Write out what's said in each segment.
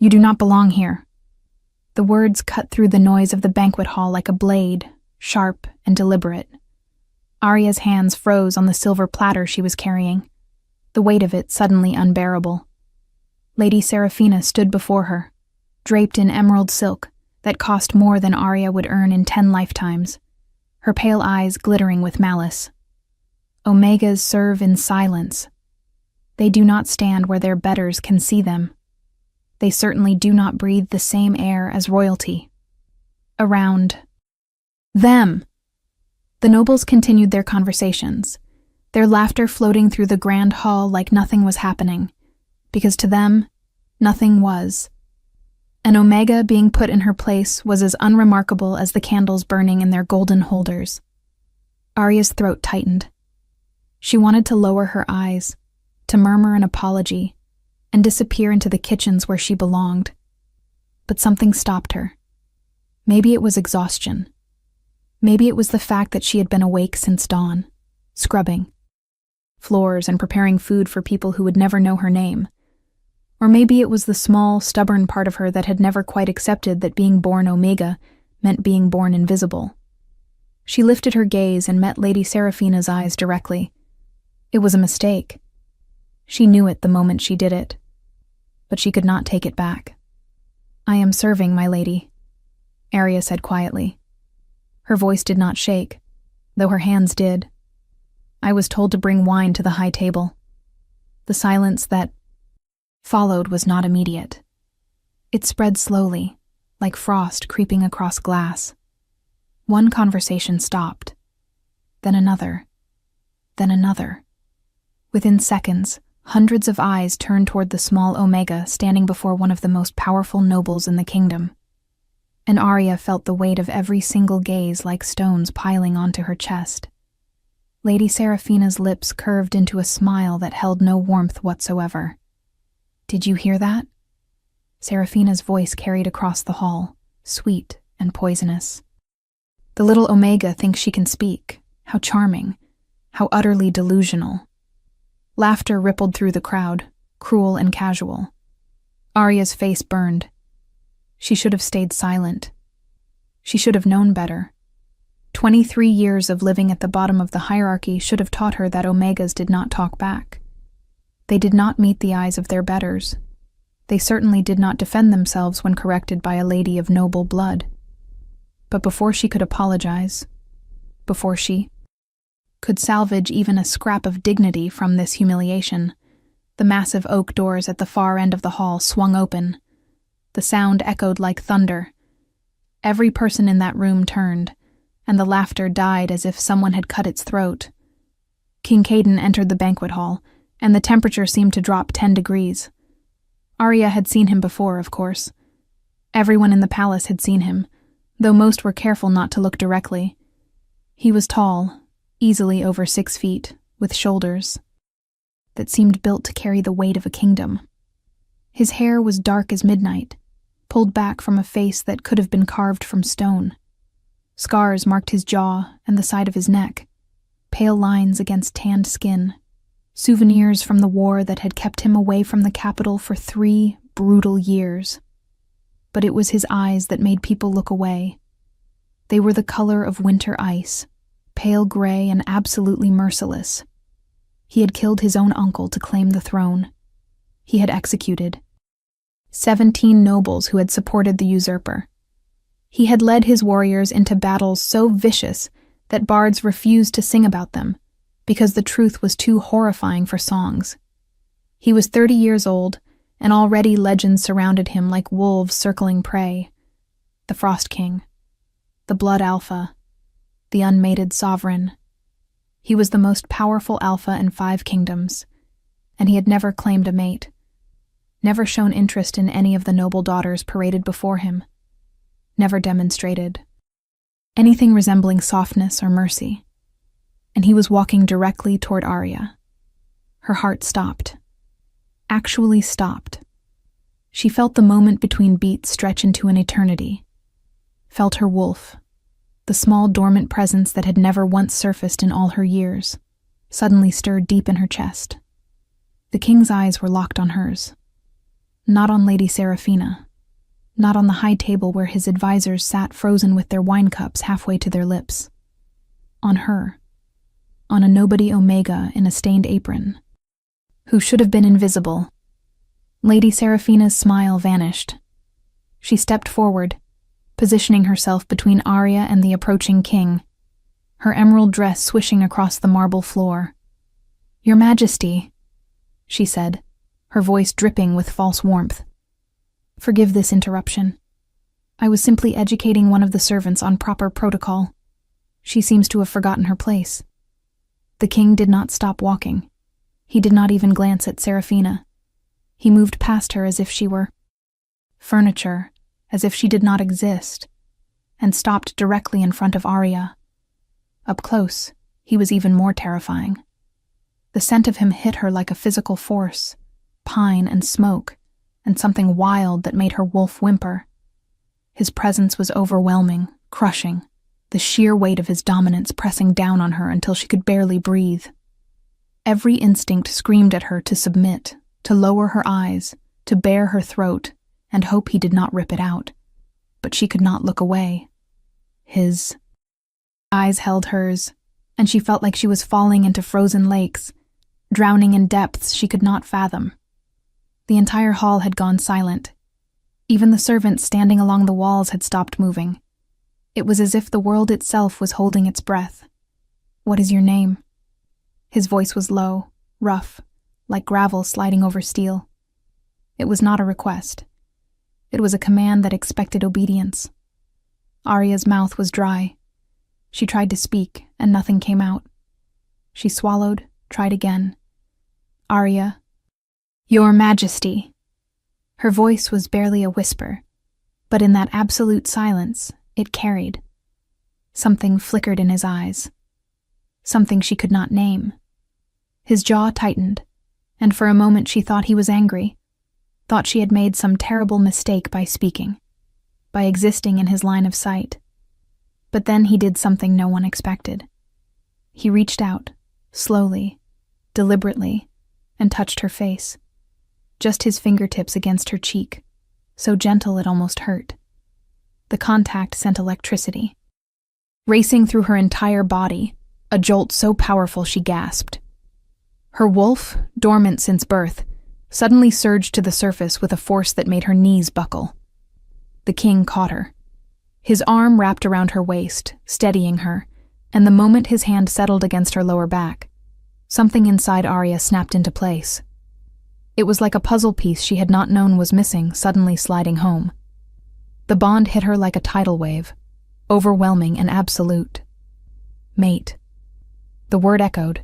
You do not belong here." The words cut through the noise of the banquet hall like a blade, sharp and deliberate. Arya's hands froze on the silver platter she was carrying, the weight of it suddenly unbearable. Lady Seraphina stood before her, draped in emerald silk that cost more than Arya would earn in 10 lifetimes, her pale eyes glittering with malice. Omegas serve in silence. They do not stand where their betters can see them. They certainly do not breathe the same air as royalty. Around them, the nobles continued their conversations, their laughter floating through the grand hall like nothing was happening, because to them, nothing was. An Omega being put in her place was as unremarkable as the candles burning in their golden holders. Arya's throat tightened. She wanted to lower her eyes, to murmur an apology, and disappear into the kitchens where she belonged. But something stopped her. Maybe it was exhaustion. Maybe it was the fact that she had been awake since dawn, scrubbing floors and preparing food for people who would never know her name. Or maybe it was the small, stubborn part of her that had never quite accepted that being born Omega meant being born invisible. She lifted her gaze and met Lady Seraphina's eyes directly. It was a mistake. She knew it the moment she did it, but she could not take it back. "I am serving, my lady," Arya said quietly. Her voice did not shake, though her hands did. "I was told to bring wine to the high table." The silence that followed was not immediate. It spread slowly, like frost creeping across glass. One conversation stopped, then another, then another. Within seconds, hundreds of eyes turned toward the small Omega standing before one of the most powerful nobles in the kingdom. And Arya felt the weight of every single gaze like stones piling onto her chest. Lady Seraphina's lips curved into a smile that held no warmth whatsoever. "Did you hear that?" Seraphina's voice carried across the hall, sweet and poisonous. "The little Omega thinks she can speak. How charming. How utterly delusional." Laughter rippled through the crowd, cruel and casual. Arya's face burned. She should have stayed silent. She should have known better. 23 years of living at the bottom of the hierarchy should have taught her that Omegas did not talk back. They did not meet the eyes of their betters. They certainly did not defend themselves when corrected by a lady of noble blood. But before she could apologize, before she could salvage even a scrap of dignity from this humiliation, the massive oak doors at the far end of the hall swung open. The sound echoed like thunder. Every person in that room turned, and the laughter died as if someone had cut its throat. King Caden entered the banquet hall, and the temperature seemed to drop 10 degrees. Arya had seen him before, of course. Everyone in the palace had seen him, though most were careful not to look directly. He was tall, easily over 6 feet, with shoulders that seemed built to carry the weight of a kingdom. His hair was dark as midnight, pulled back from a face that could have been carved from stone. Scars marked his jaw and the side of his neck, pale lines against tanned skin, souvenirs from the war that had kept him away from the capital for 3 brutal years. But it was his eyes that made people look away. They were the color of winter ice, pale gray and absolutely merciless. He had killed his own uncle to claim the throne. He had executed 17 nobles who had supported the usurper. He had led his warriors into battles so vicious that bards refused to sing about them, because the truth was too horrifying for songs. He was 30 years old, and already legends surrounded him like wolves circling prey. The Frost King, the Blood Alpha, the unmated sovereign. He was the most powerful alpha in 5 kingdoms, and he had never claimed a mate, never shown interest in any of the noble daughters paraded before him, never demonstrated anything resembling softness or mercy. And he was walking directly toward Arya. Her heart stopped. Actually stopped. She felt the moment between beats stretch into an eternity. Felt her wolf, the small dormant presence that had never once surfaced in all her years, suddenly stirred deep in her chest. The king's eyes were locked on hers. Not on Lady Seraphina. Not on the high table where his advisors sat frozen with their wine cups halfway to their lips. On her. On a nobody Omega in a stained apron, who should have been invisible. Lady Seraphina's smile vanished. She stepped forward, positioning herself between Arya and the approaching king, her emerald dress swishing across the marble floor. "Your Majesty," she said, her voice dripping with false warmth. "Forgive this interruption. I was simply educating one of the servants on proper protocol. She seems to have forgotten her place." The king did not stop walking. He did not even glance at Seraphina. He moved past her as if she were furniture, as if she did not exist, and stopped directly in front of Arya. Up close, he was even more terrifying. The scent of him hit her like a physical force, pine and smoke, and something wild that made her wolf whimper. His presence was overwhelming, crushing, the sheer weight of his dominance pressing down on her until she could barely breathe. Every instinct screamed at her to submit, to lower her eyes, to bare her throat, and hope he did not rip it out. But she could not look away. His eyes held hers, and she felt like she was falling into frozen lakes, drowning in depths she could not fathom. The entire hall had gone silent. Even the servants standing along the walls had stopped moving. It was as if the world itself was holding its breath. "What is your name?" His voice was low, rough, like gravel sliding over steel. It was not a request. It was a command that expected obedience. Arya's mouth was dry. She tried to speak, and nothing came out. She swallowed, tried again. "Arya, Your Majesty." Her voice was barely a whisper, but in that absolute silence, it carried. Something flickered in his eyes. Something she could not name. His jaw tightened, and for a moment she thought he was angry, thought she had made some terrible mistake by speaking, by existing in his line of sight. But then he did something no one expected. He reached out, slowly, deliberately, and touched her face. Just his fingertips against her cheek, so gentle it almost hurt. The contact sent electricity racing through her entire body, a jolt so powerful she gasped. Her wolf, dormant since birth, suddenly surged to the surface with a force that made her knees buckle. The king caught her. His arm wrapped around her waist, steadying her, and the moment his hand settled against her lower back, something inside Arya snapped into place. It was like a puzzle piece she had not known was missing suddenly sliding home. The bond hit her like a tidal wave, overwhelming and absolute. Mate. The word echoed.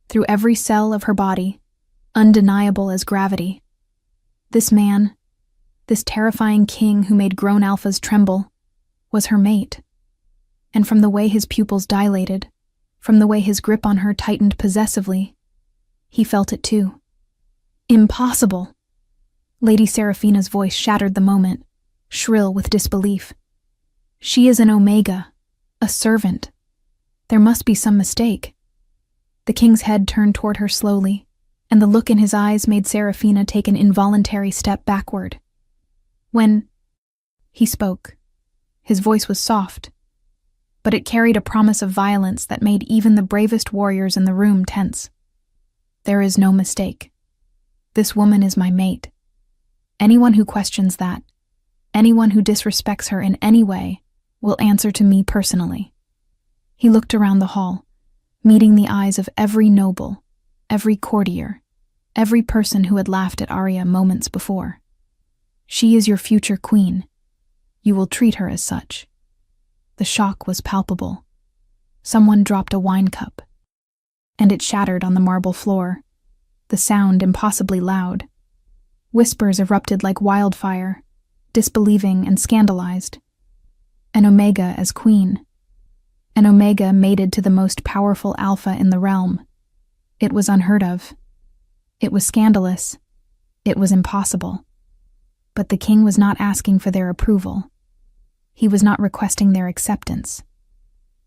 Through every cell of her body, undeniable as gravity. This man, this terrifying king who made grown alphas tremble, was her mate. And from the way his pupils dilated, from the way his grip on her tightened possessively, he felt it too. Impossible! Lady Seraphina's voice shattered the moment, shrill with disbelief. She is an Omega, a servant. There must be some mistake. The king's head turned toward her slowly, and the look in his eyes made Seraphina take an involuntary step backward. When he spoke, his voice was soft, but it carried a promise of violence that made even the bravest warriors in the room tense. There is no mistake. This woman is my mate. Anyone who questions that, anyone who disrespects her in any way, will answer to me personally. He looked around the hall, meeting the eyes of every noble, every courtier, every person who had laughed at Arya moments before. She is your future queen. You will treat her as such. The shock was palpable. Someone dropped a wine cup, and it shattered on the marble floor, the sound impossibly loud. Whispers erupted like wildfire, disbelieving and scandalized. An Omega as queen. An Omega mated to the most powerful alpha in the realm. It was unheard of. It was scandalous. It was impossible. But the king was not asking for their approval. He was not requesting their acceptance.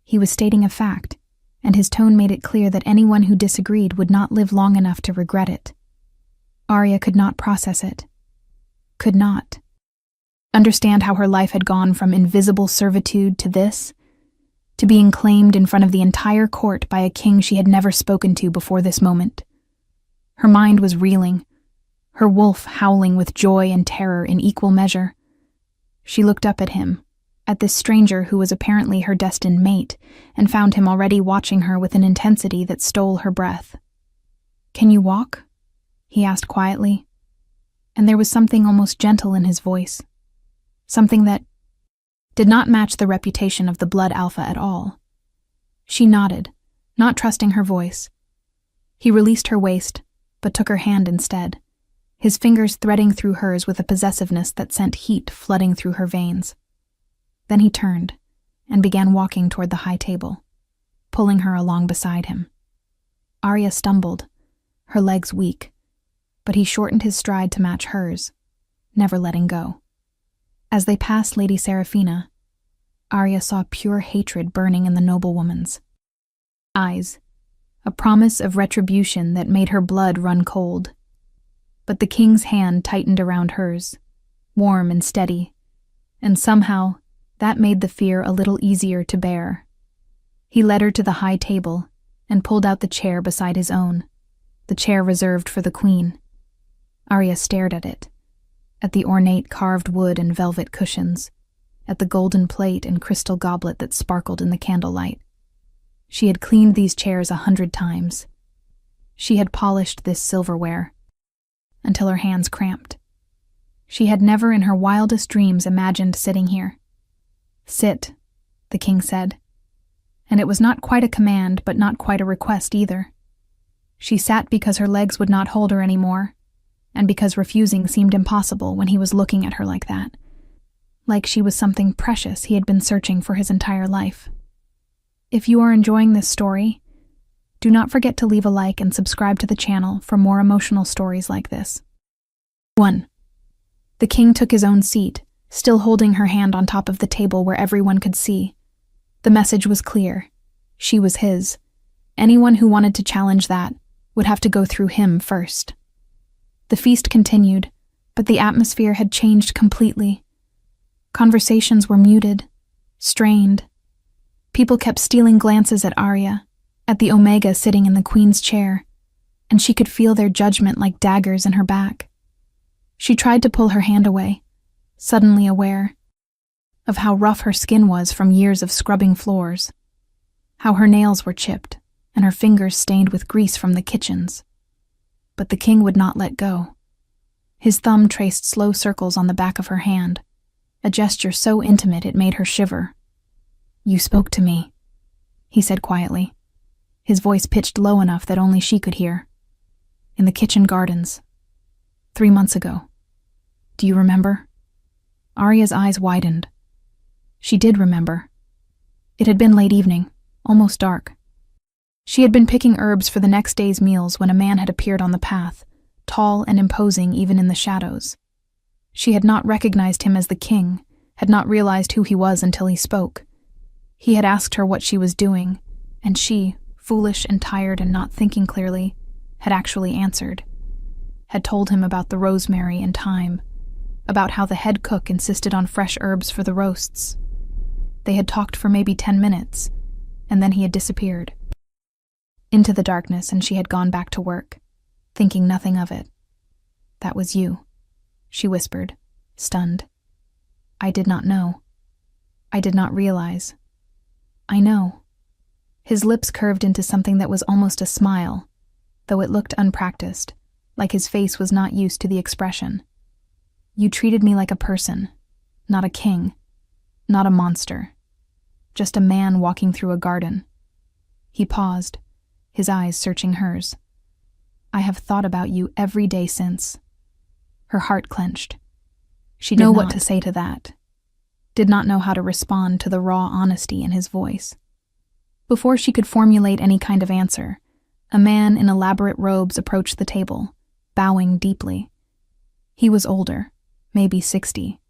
He was stating a fact, and his tone made it clear that anyone who disagreed would not live long enough to regret it. Arya could not process it. could not. Understand how her life had gone from invisible servitude to this, to being claimed in front of the entire court by a king she had never spoken to before this moment. Her mind was reeling, her wolf howling with joy and terror in equal measure. She looked up at him, at this stranger who was apparently her destined mate, and found him already watching her with an intensity that stole her breath. "Can you walk?" he asked quietly, and there was something almost gentle in his voice, something that did not match the reputation of the blood alpha at all. She nodded, not trusting her voice. He released her waist, but took her hand instead, his fingers threading through hers with a possessiveness that sent heat flooding through her veins. Then he turned and began walking toward the high table, pulling her along beside him. Arya stumbled, her legs weak, but he shortened his stride to match hers, never letting go. As they passed Lady Seraphina, Arya saw pure hatred burning in the noblewoman's eyes, a promise of retribution that made her blood run cold. But the king's hand tightened around hers, warm and steady, and somehow that made the fear a little easier to bear. He led her to the high table and pulled out the chair beside his own, the chair reserved for the queen. Arya stared at it, at the ornate carved wood and velvet cushions, at the golden plate and crystal goblet that sparkled in the candlelight. She had cleaned these chairs 100 times. She had polished this silverware, until her hands cramped. She had never in her wildest dreams imagined sitting here. "Sit," the king said, and it was not quite a command, but not quite a request either. She sat because her legs would not hold her anymore, and because refusing seemed impossible when he was looking at her like that, like she was something precious he had been searching for his entire life. If you are enjoying this story, do not forget to leave a like and subscribe to the channel for more emotional stories like this. 1. The king took his own seat, still holding her hand on top of the table where everyone could see. The message was clear. She was his. Anyone who wanted to challenge that would have to go through him first. The feast continued, but the atmosphere had changed completely. Conversations were muted, strained. People kept stealing glances at Arya, at the Omega sitting in the queen's chair, and she could feel their judgment like daggers in her back. She tried to pull her hand away, suddenly aware of how rough her skin was from years of scrubbing floors, how her nails were chipped and her fingers stained with grease from the kitchens. But the king would not let go. His thumb traced slow circles on the back of her hand, a gesture so intimate it made her shiver. "You spoke to me," he said quietly, his voice pitched low enough that only she could hear. "In the kitchen gardens. 3 months ago. Do you remember?" Arya's eyes widened. She did remember. It had been late evening, almost dark. She had been picking herbs for the next day's meals when a man had appeared on the path, tall and imposing even in the shadows. She had not recognized him as the king, had not realized who he was until he spoke. He had asked her what she was doing, and she, foolish and tired and not thinking clearly, had actually answered. Had told him about the rosemary and thyme, about how the head cook insisted on fresh herbs for the roasts. They had talked for maybe 10 minutes, and then he had disappeared into the darkness, and she had gone back to work, thinking nothing of it. "That was you," she whispered, stunned. "I did not know. I did not realize. I know." His lips curved into something that was almost a smile, though it looked unpracticed, like his face was not used to the expression. "You treated me like a person, not a king, not a monster, just a man walking through a garden." He paused, his eyes searching hers. "I have thought about you every day since." Her heart clenched. She didn't know what to say to that, did not know how to respond to the raw honesty in his voice. Before she could formulate any kind of answer, a man in elaborate robes approached the table, bowing deeply. He was older, maybe 60,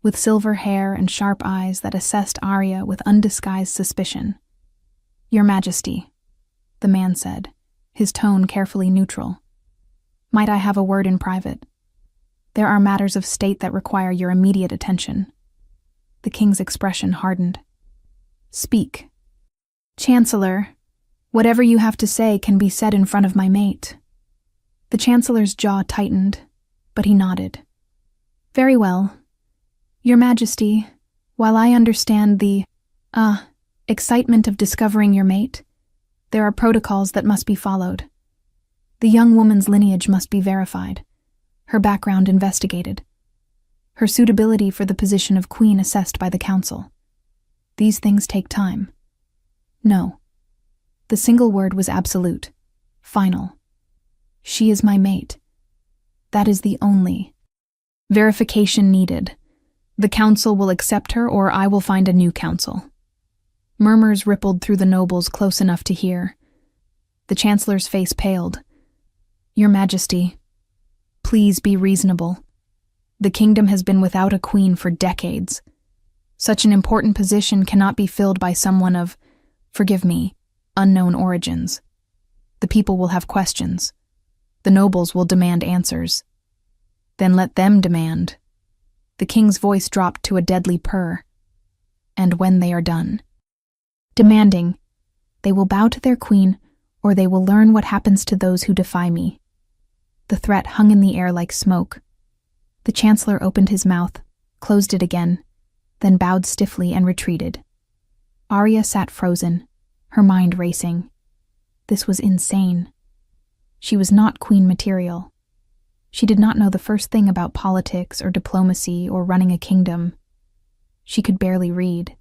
with silver hair and sharp eyes that assessed Arya with undisguised suspicion. "Your Majesty," the man said, his tone carefully neutral. "Might I have a word in private?" There are matters of state that require your immediate attention. The king's expression hardened. Speak. Chancellor, whatever you have to say can be said in front of my mate. The chancellor's jaw tightened, but he nodded. Very well. Your Majesty, while I understand the, excitement of discovering your mate, there are protocols that must be followed. The young woman's lineage must be verified, her background investigated, her suitability for the position of queen assessed by the council. These things take time. No. The single word was absolute, final. She is my mate. That is the only verification needed. The council will accept her, or I will find a new council. Murmurs rippled through the nobles close enough to hear. The chancellor's face paled. Your Majesty, please be reasonable. The kingdom has been without a queen for decades. Such an important position cannot be filled by someone of, forgive me, unknown origins. The people will have questions. The nobles will demand answers. Then let them demand. The king's voice dropped to a deadly purr. And when they are done demanding, they will bow to their queen, or they will learn what happens to those who defy me. The threat hung in the air like smoke. The chancellor opened his mouth, closed it again, then bowed stiffly and retreated. Arya sat frozen, her mind racing. This was insane. She was not queen material. She did not know the first thing about politics or diplomacy or running a kingdom. She could barely read.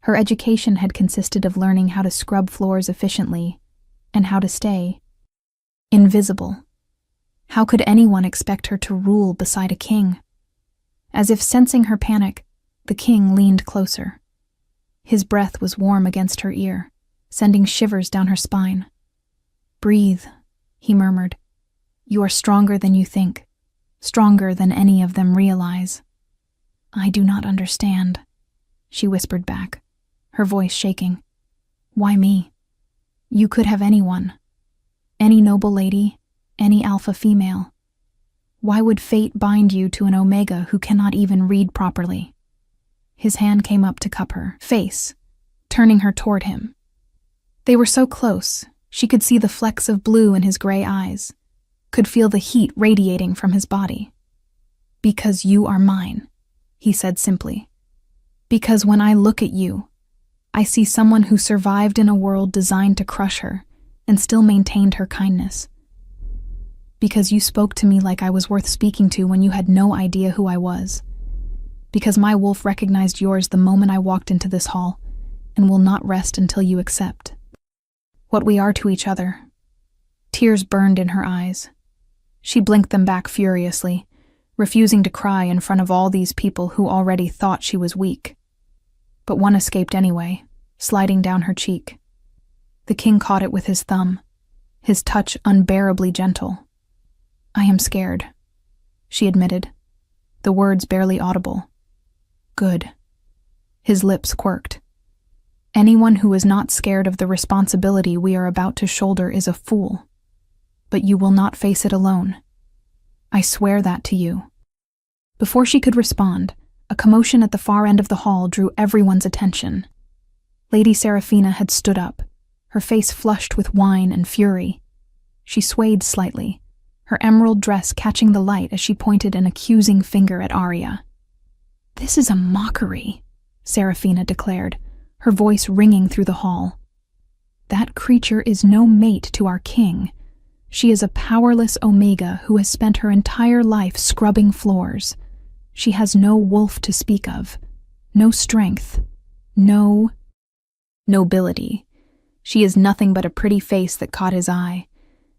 Her education had consisted of learning how to scrub floors efficiently and how to stay invisible. How could anyone expect her to rule beside a king? As if sensing her panic, the king leaned closer. His breath was warm against her ear, sending shivers down her spine. Breathe, he murmured. You are stronger than you think, stronger than any of them realize. I do not understand, she whispered back, her voice shaking. Why me? You could have anyone. Any noble lady, any alpha female. Why would fate bind you to an Omega who cannot even read properly? His hand came up to cup her face, turning her toward him. They were so close, she could see the flecks of blue in his gray eyes, could feel the heat radiating from his body. Because you are mine, he said simply. Because when I look at you, I see someone who survived in a world designed to crush her and still maintained her kindness. Because you spoke to me like I was worth speaking to when you had no idea who I was. Because my wolf recognized yours the moment I walked into this hall and will not rest until you accept what we are to each other. Tears burned in her eyes. She blinked them back furiously, refusing to cry in front of all these people who already thought she was weak. But one escaped anyway, sliding down her cheek. The king caught it with his thumb, his touch unbearably gentle. I am scared, she admitted, the words barely audible. Good. His lips quirked. Anyone who is not scared of the responsibility we are about to shoulder is a fool. But you will not face it alone. I swear that to you. Before she could respond, a commotion at the far end of the hall drew everyone's attention. Lady Seraphina had stood up, her face flushed with wine and fury. She swayed slightly, her emerald dress catching the light as she pointed an accusing finger at Arya. This is a mockery, Seraphina declared, her voice ringing through the hall. That creature is no mate to our king. She is a powerless Omega who has spent her entire life scrubbing floors. She has no wolf to speak of, no strength, no nobility. She is nothing but a pretty face that caught his eye,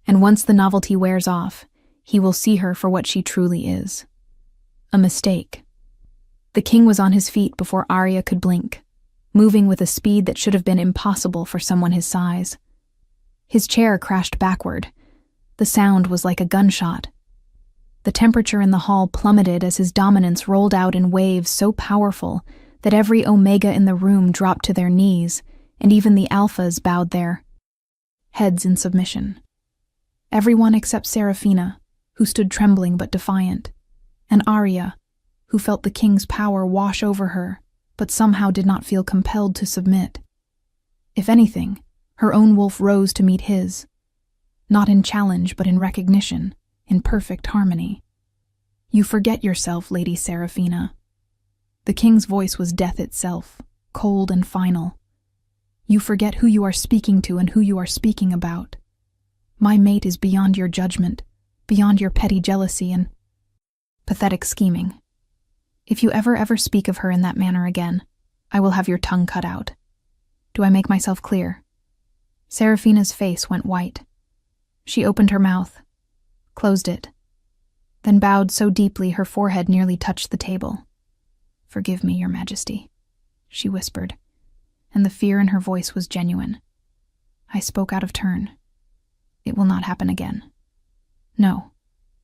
and once the novelty wears off, he will see her for what she truly is. A mistake. The king was on his feet before Arya could blink, moving with a speed that should have been impossible for someone his size. His chair crashed backward. The sound was like a gunshot. The temperature in the hall plummeted as his dominance rolled out in waves so powerful that every Omega in the room dropped to their knees, and even the Alphas bowed their heads in submission. Everyone except Seraphina, who stood trembling but defiant. and Arya, who felt the king's power wash over her, but somehow did not feel compelled to submit. If anything, her own wolf rose to meet his, not in challenge but in recognition, in perfect harmony. "You forget yourself, Lady Seraphina." The king's voice was death itself, cold and final. "You forget who you are speaking to and who you are speaking about. My mate is beyond your judgment, beyond your petty jealousy and pathetic scheming. If you ever speak of her in that manner again, I will have your tongue cut out. Do I make myself clear?" Seraphina's face went white. She opened her mouth, closed it, then bowed so deeply her forehead nearly touched the table. "Forgive me, Your Majesty," she whispered, and the fear in her voice was genuine. "I spoke out of turn. It will not happen again." "No,"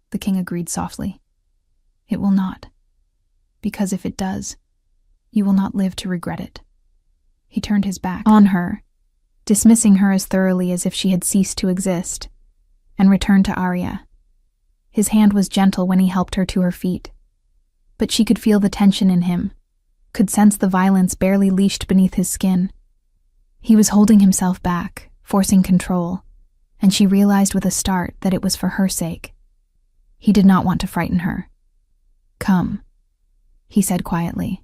the king agreed softly. "It will not. Because if it does, you will not live to regret it." He turned his back on her, dismissing her as thoroughly as if she had ceased to exist, and returned to Arya. His hand was gentle when he helped her to her feet, but she could feel the tension in him, could sense the violence barely leashed beneath his skin. He was holding himself back, forcing control, and she realized with a start that it was for her sake. He did not want to frighten her. "Come," he said quietly.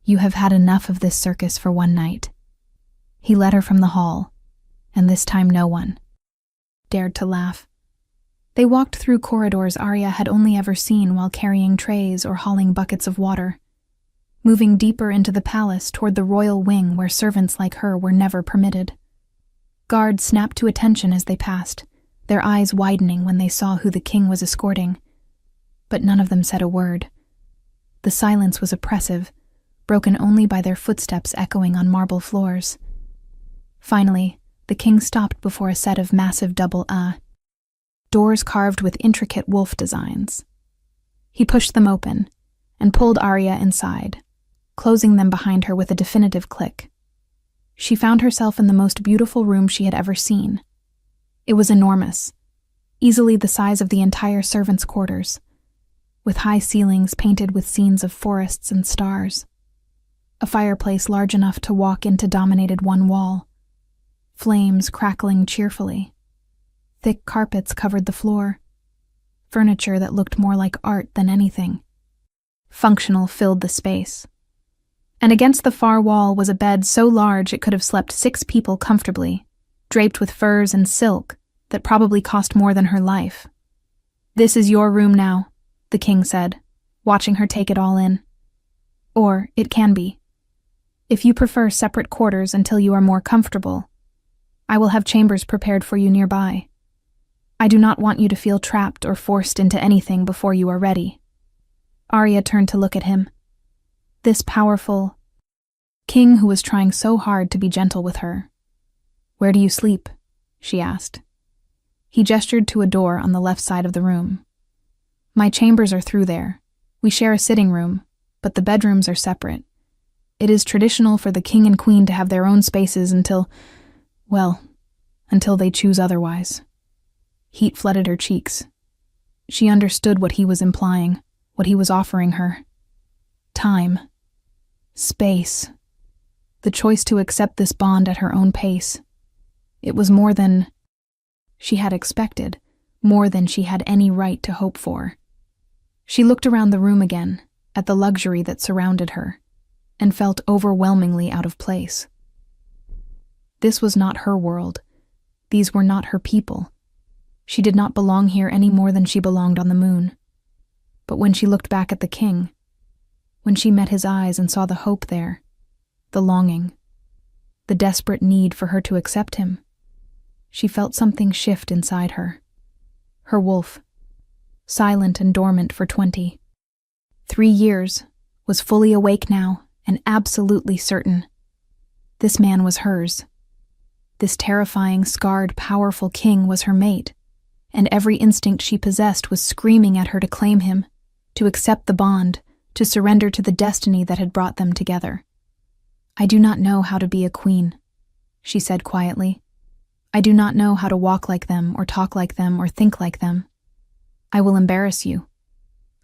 "You have had enough of this circus for one night." He led her from the hall, and this time no one dared to laugh. They walked through corridors Arya had only ever seen while carrying trays or hauling buckets of water, moving deeper into the palace toward the royal wing where servants like her were never permitted. Guards snapped to attention as they passed, their eyes widening when they saw who the king was escorting. But none of them said a word. The silence was oppressive, broken only by their footsteps echoing on marble floors. Finally, the king stopped before a set of massive double doors carved with intricate wolf designs. He pushed them open and pulled Arya inside, closing them behind her with a definitive click. She found herself in the most beautiful room she had ever seen. It was enormous, easily the size of the entire servants' quarters, with high ceilings painted with scenes of forests and stars. A fireplace large enough to walk into dominated one wall, flames crackling cheerfully. Thick carpets covered the floor, furniture that looked more like art than anything. Functional filled the space. And against the far wall was a bed so large it could have slept 6 people comfortably, draped with furs and silk that probably cost more than her life. "This is your room now," the king said, watching her take it all in. "Or it can be. If you prefer separate quarters until you are more comfortable, I will have chambers prepared for you nearby. I do not want you to feel trapped or forced into anything before you are ready." Arya turned to look at him. This powerful king who was trying so hard to be gentle with her. "Where do you sleep?" she asked. He gestured to a door on the left side of the room. "My chambers are through there. We share a sitting room, but the bedrooms are separate. It is traditional for the king and queen to have their own spaces until they choose otherwise." Heat flooded her cheeks. She understood what he was implying, what he was offering her. Time. Space. The choice to accept this bond at her own pace. It was more than she had expected, more than she had any right to hope for. She looked around the room again, at the luxury that surrounded her, and felt overwhelmingly out of place. This was not her world. These were not her people. She did not belong here any more than she belonged on the moon. But when she looked back at the king, when she met his eyes and saw the hope there, the longing, the desperate need for her to accept him, she felt something shift inside her. Her wolf, silent and dormant for 23 years, was fully awake now and absolutely certain. This man was hers. This terrifying, scarred, powerful king was her mate, and every instinct she possessed was screaming at her to claim him, to accept the bond, to surrender to the destiny that had brought them together. "I do not know how to be a queen," she said quietly. "I do not know how to walk like them, or talk like them, or think like them. I will embarrass you.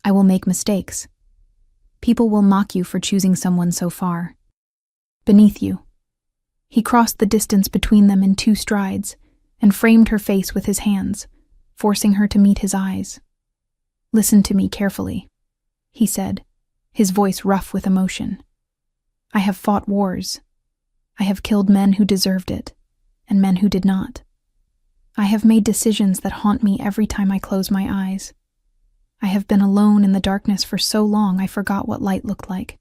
I will make mistakes. People will mock you for choosing someone so far. Beneath you. He crossed the distance between them in 2 strides and framed her face with his hands, forcing her to meet his eyes. Listen to me carefully, he said, his voice rough with emotion. I have fought wars. I have killed men who deserved it, and men who did not. I have made decisions that haunt me every time I close my eyes. I have been alone in the darkness for so long I forgot what light looked like.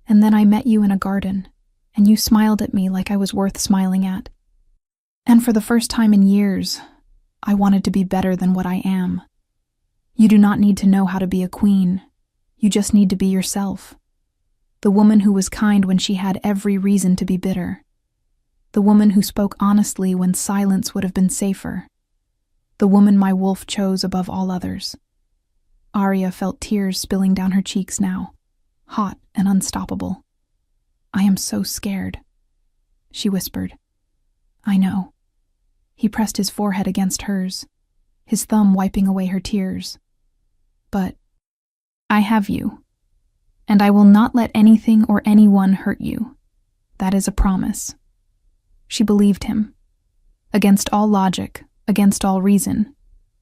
And then I met you in a garden, and you smiled at me like I was worth smiling at. And for the first time in years, I wanted to be better than what I am. You do not need to know how to be a queen. You just need to be yourself. The woman who was kind when she had every reason to be bitter. The woman who spoke honestly when silence would have been safer. The woman my wolf chose above all others. Arya felt tears spilling down her cheeks now, hot and unstoppable. I am so scared, she whispered. I know. He pressed his forehead against hers, his thumb wiping away her tears. But I have you, and I will not let anything or anyone hurt you. That is a promise. She believed him. Against all logic, against all reason,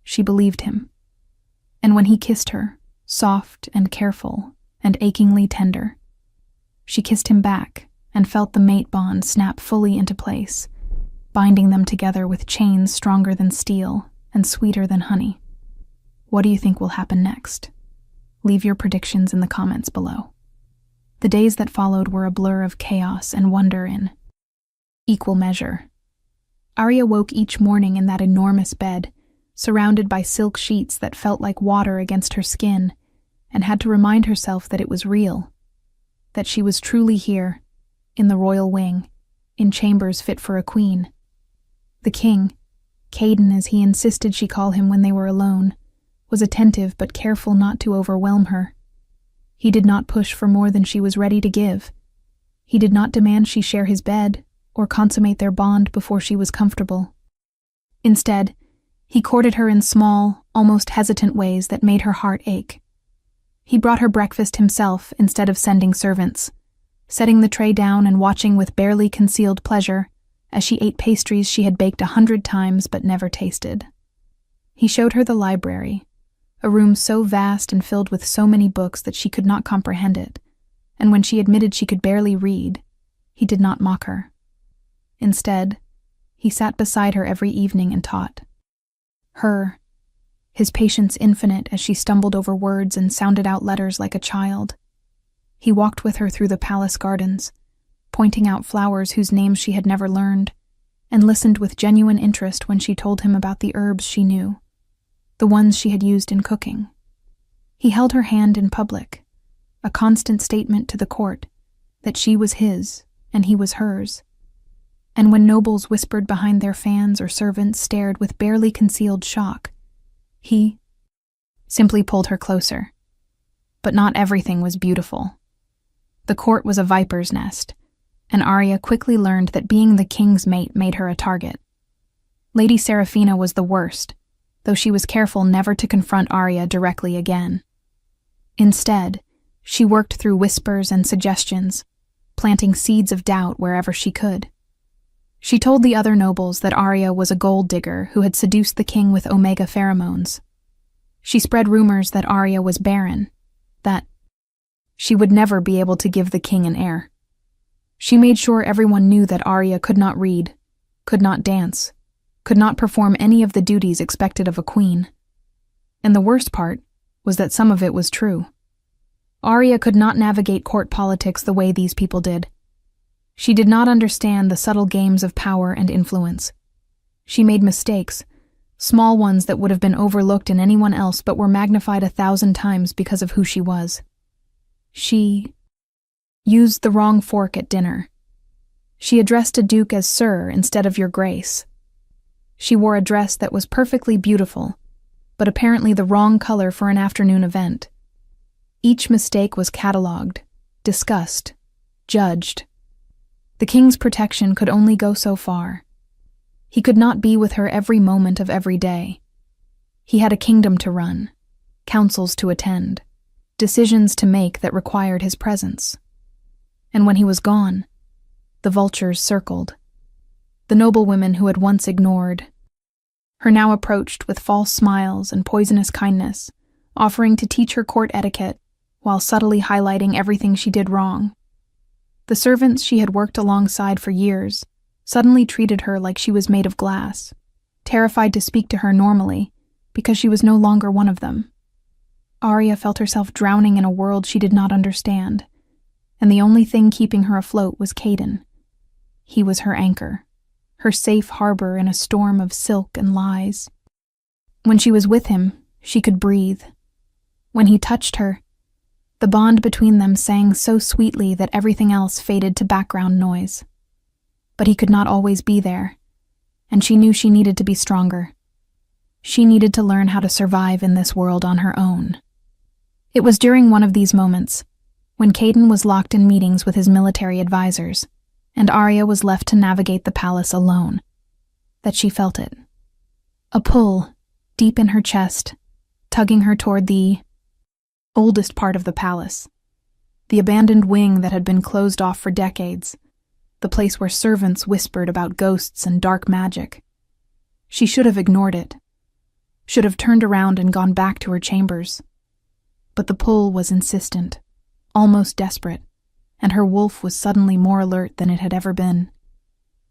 she believed him. And when he kissed her, soft and careful and achingly tender, she kissed him back and felt the mate bond snap fully into place, binding them together with chains stronger than steel and sweeter than honey. What do you think will happen next? Leave your predictions in the comments below. The days that followed were a blur of chaos and wonder in equal measure. Arya woke each morning in that enormous bed, surrounded by silk sheets that felt like water against her skin, and had to remind herself that it was real, that she was truly here, in the royal wing, in chambers fit for a queen. The king, Caden as he insisted she call him when they were alone, was attentive but careful not to overwhelm her. He did not push for more than she was ready to give. He did not demand she share his bed or consummate their bond before she was comfortable. Instead, he courted her in small, almost hesitant ways that made her heart ache. He brought her breakfast himself instead of sending servants, setting the tray down and watching with barely concealed pleasure as she ate pastries she had baked 100 times but never tasted. He showed her the library, a room so vast and filled with so many books that she could not comprehend it, and when she admitted she could barely read, he did not mock her. Instead, he sat beside her every evening and taught. Her, his patience infinite as she stumbled over words and sounded out letters like a child. He walked with her through the palace gardens, pointing out flowers whose names she had never learned, and listened with genuine interest when she told him about the herbs she knew, the ones she had used in cooking. He held her hand in public, a constant statement to the court that she was his and he was hers. And when nobles whispered behind their fans or servants stared with barely concealed shock, he simply pulled her closer. But not everything was beautiful. The court was a viper's nest, and Arya quickly learned that being the king's mate made her a target. Lady Seraphina was the worst, though she was careful never to confront Arya directly again. Instead, she worked through whispers and suggestions, planting seeds of doubt wherever she could. She told the other nobles that Arya was a gold digger who had seduced the king with omega pheromones. She spread rumors that Arya was barren, that she would never be able to give the king an heir. She made sure everyone knew that Arya could not read, could not dance, could not perform any of the duties expected of a queen. And the worst part was that some of it was true. Arya could not navigate court politics the way these people did. She did not understand the subtle games of power and influence. She made mistakes, small ones that would have been overlooked in anyone else but were magnified 1,000 times because of who she was. She used the wrong fork at dinner. She addressed a duke as Sir instead of Your Grace. She wore a dress that was perfectly beautiful, but apparently the wrong color for an afternoon event. Each mistake was catalogued, discussed, judged. The king's protection could only go so far. He could not be with her every moment of every day. He had a kingdom to run, councils to attend, decisions to make that required his presence. And when he was gone, the vultures circled. The noblewomen who had once ignored her now approached with false smiles and poisonous kindness, offering to teach her court etiquette while subtly highlighting everything she did wrong. The servants she had worked alongside for years suddenly treated her like she was made of glass, terrified to speak to her normally because she was no longer one of them. Arya felt herself drowning in a world she did not understand, and the only thing keeping her afloat was Caden. He was her anchor, her safe harbor in a storm of silk and lies. When she was with him, she could breathe. When he touched her, the bond between them sang so sweetly that everything else faded to background noise. But he could not always be there, and she knew she needed to be stronger. She needed to learn how to survive in this world on her own. It was during one of these moments, when Caden was locked in meetings with his military advisors, and Arya was left to navigate the palace alone, that she felt it. A pull, deep in her chest, tugging her toward the oldest part of the palace, the abandoned wing that had been closed off for decades, the place where servants whispered about ghosts and dark magic. She should have ignored it, should have turned around and gone back to her chambers. But the pull was insistent, almost desperate, and her wolf was suddenly more alert than it had ever been.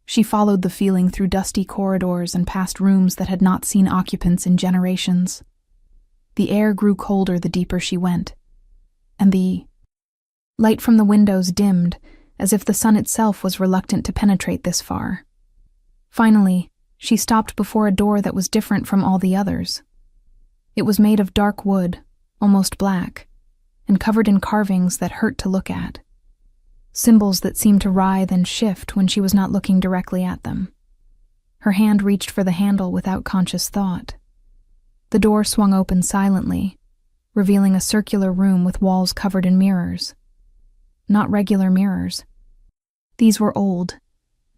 She followed the feeling through dusty corridors and past rooms that had not seen occupants in generations. The air grew colder the deeper she went, and the light from the windows dimmed, as if the sun itself was reluctant to penetrate this far. Finally, she stopped before a door that was different from all the others. It was made of dark wood, almost black, and covered in carvings that hurt to look at. Symbols that seemed to writhe and shift when she was not looking directly at them. Her hand reached for the handle without conscious thought. The door swung open silently, revealing a circular room with walls covered in mirrors. Not regular mirrors. These were old,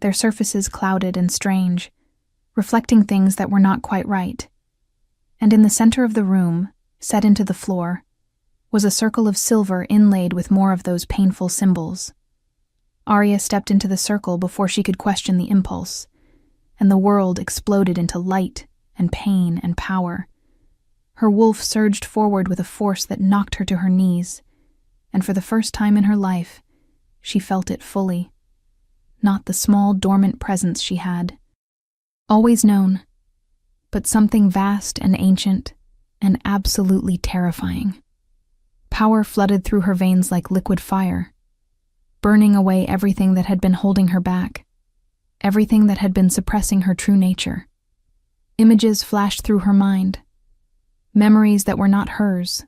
their surfaces clouded and strange, reflecting things that were not quite right. And in the center of the room, set into the floor, was a circle of silver inlaid with more of those painful symbols. Arya stepped into the circle before she could question the impulse, and the world exploded into light and pain and power. Her wolf surged forward with a force that knocked her to her knees, and for the first time in her life, she felt it fully. Not the small, dormant presence she had, always known, but something vast and ancient and absolutely terrifying. Power flooded through her veins like liquid fire, burning away everything that had been holding her back, everything that had been suppressing her true nature. Images flashed through her mind, memories that were not hers,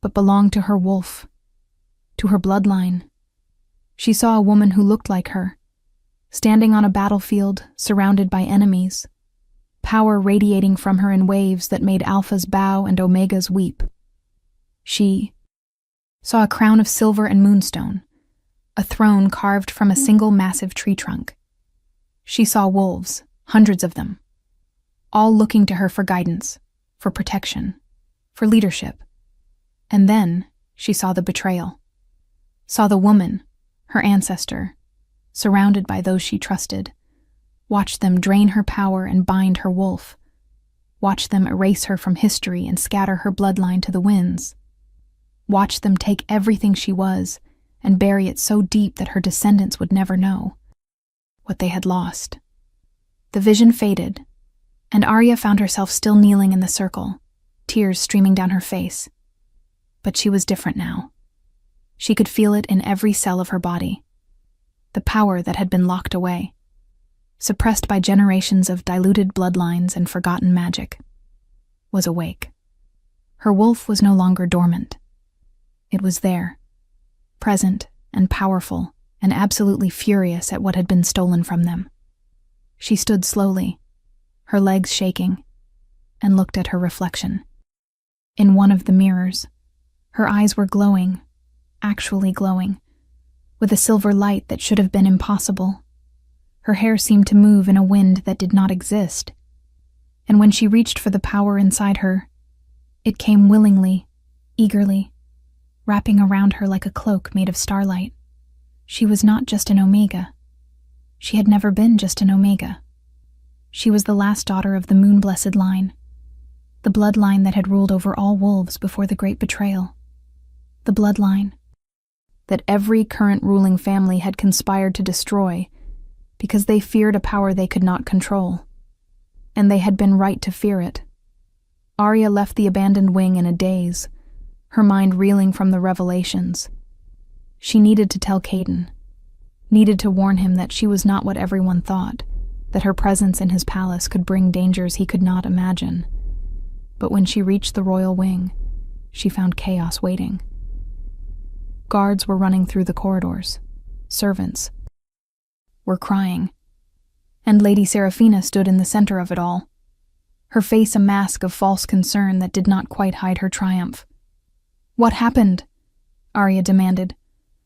but belonged to her wolf, to her bloodline. She saw a woman who looked like her, standing on a battlefield surrounded by enemies, power radiating from her in waves that made alphas bow and omegas weep. She saw a crown of silver and moonstone, a throne carved from a single massive tree trunk. She saw wolves, hundreds of them, all looking to her for guidance, for protection, for leadership. And then she saw the betrayal, saw the woman, her ancestor, surrounded by those she trusted, watched them drain her power and bind her wolf, watched them erase her from history and scatter her bloodline to the winds, watched them take everything she was and bury it so deep that her descendants would never know what they had lost. The vision faded, and Arya found herself still kneeling in the circle, tears streaming down her face. But she was different now. She could feel it in every cell of her body. The power that had been locked away, suppressed by generations of diluted bloodlines and forgotten magic, was awake. Her wolf was no longer dormant. It was there, present and powerful and absolutely furious at what had been stolen from them. She stood slowly, her legs shaking, and looked at her reflection. In one of the mirrors, her eyes were glowing, actually glowing, with a silver light that should have been impossible. Her hair seemed to move in a wind that did not exist, and when she reached for the power inside her, It came willingly, eagerly, wrapping around her like a cloak made of starlight. She was not just an Omega. She had never been just an Omega. She was the last daughter of the moon-blessed line, the bloodline that had ruled over all wolves before the great betrayal. The bloodline that every current ruling family had conspired to destroy because they feared a power they could not control. And they had been right to fear it. Arya left the abandoned wing in a daze, her mind reeling from the revelations. She needed to tell Caden, needed to warn him that she was not what everyone thought, that her presence in his palace could bring dangers he could not imagine. But when she reached the royal wing, she found chaos waiting. Guards were running through the corridors. Servants were crying. And Lady Seraphina stood in the center of it all, her face a mask of false concern that did not quite hide her triumph. "What happened?" Arya demanded,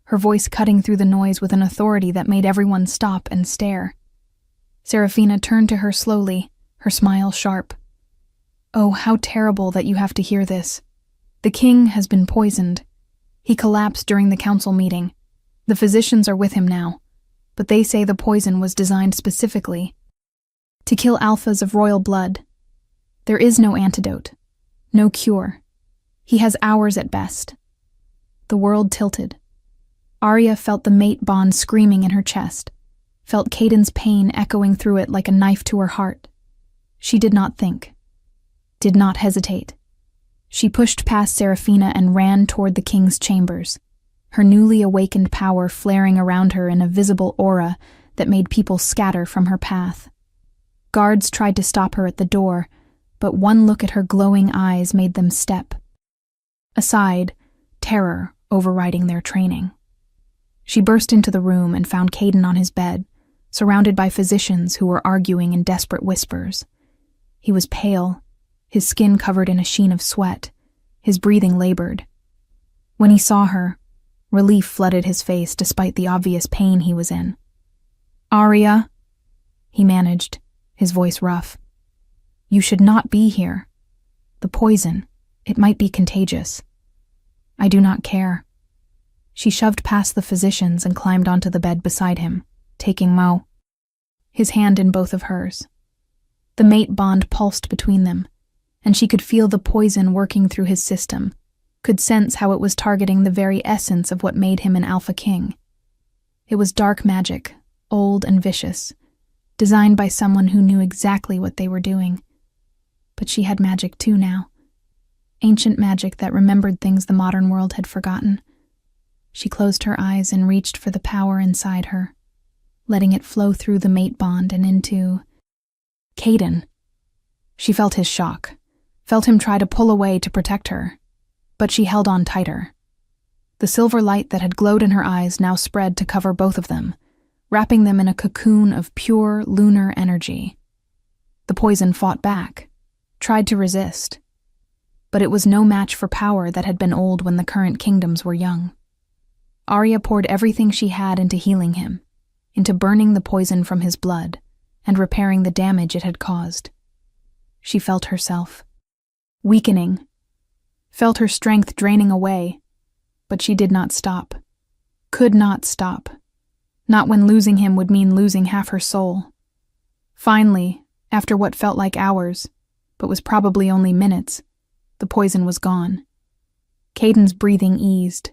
her voice cutting through the noise with an authority that made everyone stop and stare. Seraphina turned to her slowly, her smile sharp. "Oh, how terrible that you have to hear this. The king has been poisoned. He collapsed during the council meeting. The physicians are with him now, but they say the poison was designed specifically to kill alphas of royal blood. There is no antidote, no cure. He has hours at best." The world tilted. Arya felt the mate bond screaming in her chest, felt Caden's pain echoing through it like a knife to her heart. She did not think, did not hesitate. She pushed past Seraphina and ran toward the king's chambers, her newly awakened power flaring around her in a visible aura that made people scatter from her path. Guards tried to stop her at the door, but one look at her glowing eyes made them step aside, terror overriding their training. She burst into the room and found Caden on his bed, surrounded by physicians who were arguing in desperate whispers. He was pale, his skin covered in a sheen of sweat, his breathing labored. When he saw her, relief flooded his face despite the obvious pain he was in. "Arya," he managed, his voice rough. "You should not be here. The poison, it might be contagious." "I do not care." She shoved past the physicians and climbed onto the bed beside him, taking Mo, his hand in both of hers. The mate bond pulsed between them, and she could feel the poison working through his system, could sense how it was targeting the very essence of what made him an alpha king. It was dark magic, old and vicious, designed by someone who knew exactly what they were doing. But she had magic too now. Ancient magic that remembered things the modern world had forgotten. She closed her eyes and reached for the power inside her, letting it flow through the mate bond and into Caden. She felt his shock, felt him try to pull away to protect her, but she held on tighter. The silver light that had glowed in her eyes now spread to cover both of them, wrapping them in a cocoon of pure lunar energy. The poison fought back, tried to resist, but it was no match for power that had been old when the current kingdoms were young. Arya poured everything she had into healing him, into burning the poison from his blood and repairing the damage it had caused. She felt herself weakening, felt her strength draining away, but she did not stop, could not stop, not when losing him would mean losing half her soul. Finally, after what felt like hours, but was probably only minutes, the poison was gone. Caden's breathing eased.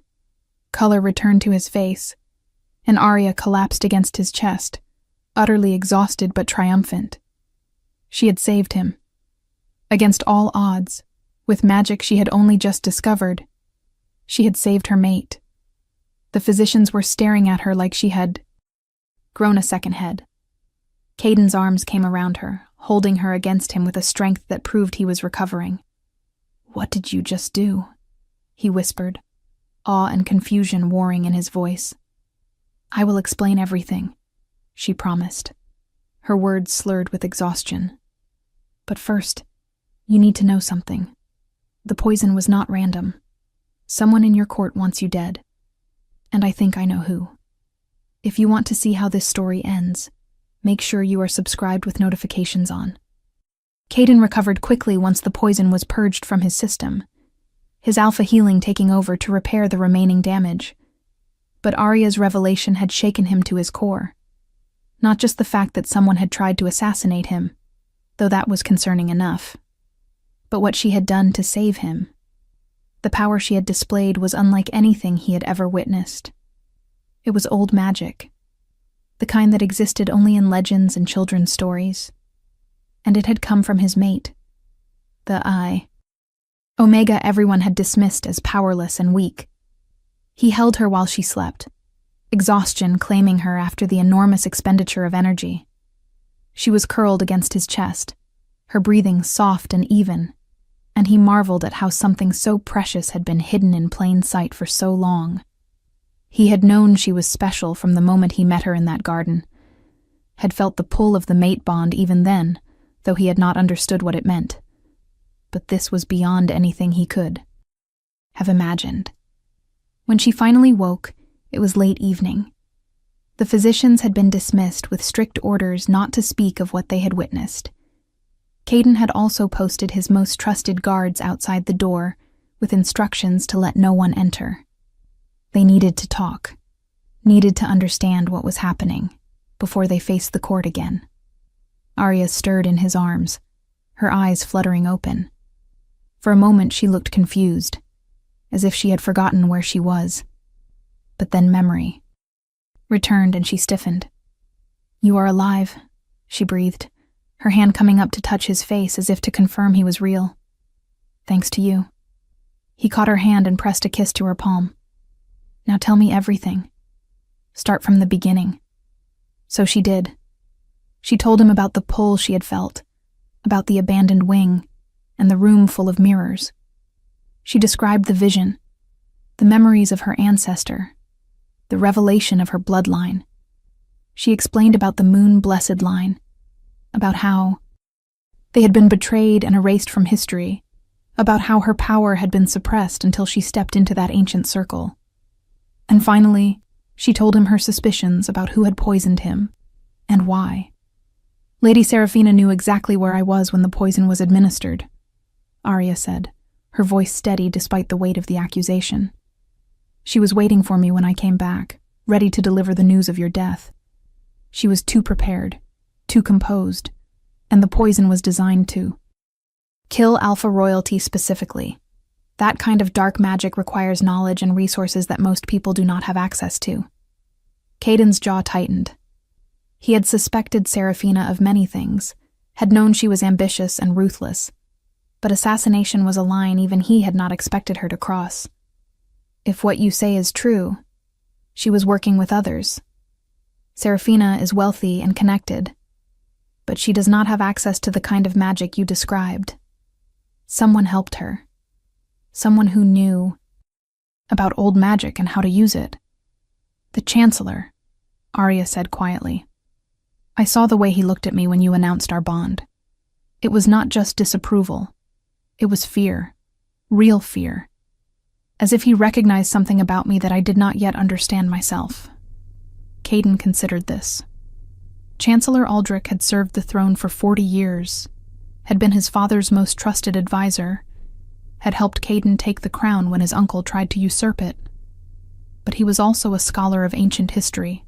Color returned to his face, and Arya collapsed against his chest, utterly exhausted but triumphant. She had saved him. Against all odds, with magic she had only just discovered, she had saved her mate. The physicians were staring at her like she had grown a second head. Caden's arms came around her, holding her against him with a strength that proved he was recovering. "What did you just do?" he whispered, awe and confusion warring in his voice. "I will explain everything," she promised, her words slurred with exhaustion. "But first, you need to know something. The poison was not random. Someone in your court wants you dead, and I think I know who. If you want to see how this story ends, make sure you are subscribed with notifications on. Caden recovered quickly once the poison was purged from his system, his alpha healing taking over to repair the remaining damage. But Arya's revelation had shaken him to his core. Not just the fact that someone had tried to assassinate him, though that was concerning enough, but what she had done to save him. The power she had displayed was unlike anything he had ever witnessed. It was old magic, the kind that existed only in legends and children's stories. And it had come from his mate, the Eye. Omega everyone had dismissed as powerless and weak. He held her while she slept, exhaustion claiming her after the enormous expenditure of energy. She was curled against his chest, her breathing soft and even, and he marveled at how something so precious had been hidden in plain sight for so long. He had known she was special from the moment he met her in that garden, had felt the pull of the mate bond even then, though he had not understood what it meant. But this was beyond anything he could have imagined. When she finally woke, it was late evening. The physicians had been dismissed with strict orders not to speak of what they had witnessed. Caden had also posted his most trusted guards outside the door with instructions to let no one enter. They needed to talk, needed to understand what was happening before they faced the court again. Arya stirred in his arms, her eyes fluttering open. For a moment she looked confused, as if she had forgotten where she was. But then memory returned and she stiffened. "You are alive," she breathed, her hand coming up to touch his face as if to confirm he was real. "Thanks to you." He caught her hand and pressed a kiss to her palm. "Now tell me everything. Start from the beginning." So she did. She told him about the pull she had felt, about the abandoned wing, and the room full of mirrors. She described the vision, the memories of her ancestor, the revelation of her bloodline. She explained about the moon-blessed line, about how they had been betrayed and erased from history, about how her power had been suppressed until she stepped into that ancient circle. And finally, she told him her suspicions about who had poisoned him, and why. "Lady Seraphina knew exactly where I was when the poison was administered," Arya said, her voice steady despite the weight of the accusation. "She was waiting for me when I came back, ready to deliver the news of your death. She was too prepared, too composed, and the poison was designed to kill Alpha royalty specifically. That kind of dark magic requires knowledge and resources that most people do not have access to." Caden's jaw tightened. He had suspected Seraphina of many things, had known she was ambitious and ruthless, but assassination was a line even he had not expected her to cross. "If what you say is true, she was working with others. Seraphina is wealthy and connected, but she does not have access to the kind of magic you described. Someone helped her. Someone who knew about old magic and how to use it." "The Chancellor," Arya said quietly. "I saw the way he looked at me when you announced our bond. It was not just disapproval. It was fear. Real fear. As if he recognized something about me that I did not yet understand myself." Caden considered this. Chancellor Aldrich had served the throne for 40 years, had been his father's most trusted advisor, had helped Caden take the crown when his uncle tried to usurp it. But he was also a scholar of ancient history,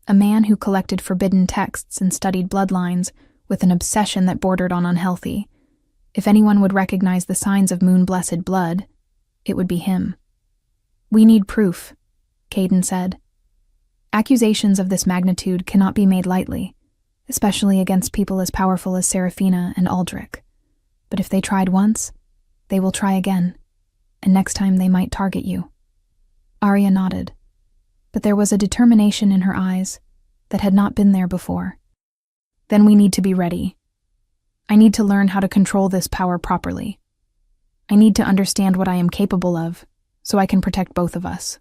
a man who collected forbidden texts and studied bloodlines with an obsession that bordered on unhealthy. If anyone would recognize the signs of moon-blessed blood, it would be him. "We need proof," Caden said. "Accusations of this magnitude cannot be made lightly, especially against people as powerful as Seraphina and Aldrich. But if they tried once, they will try again, and next time they might target you." Arya nodded, but there was a determination in her eyes that had not been there before. "Then we need to be ready. I need to learn how to control this power properly. I need to understand what I am capable of, so I can protect both of us."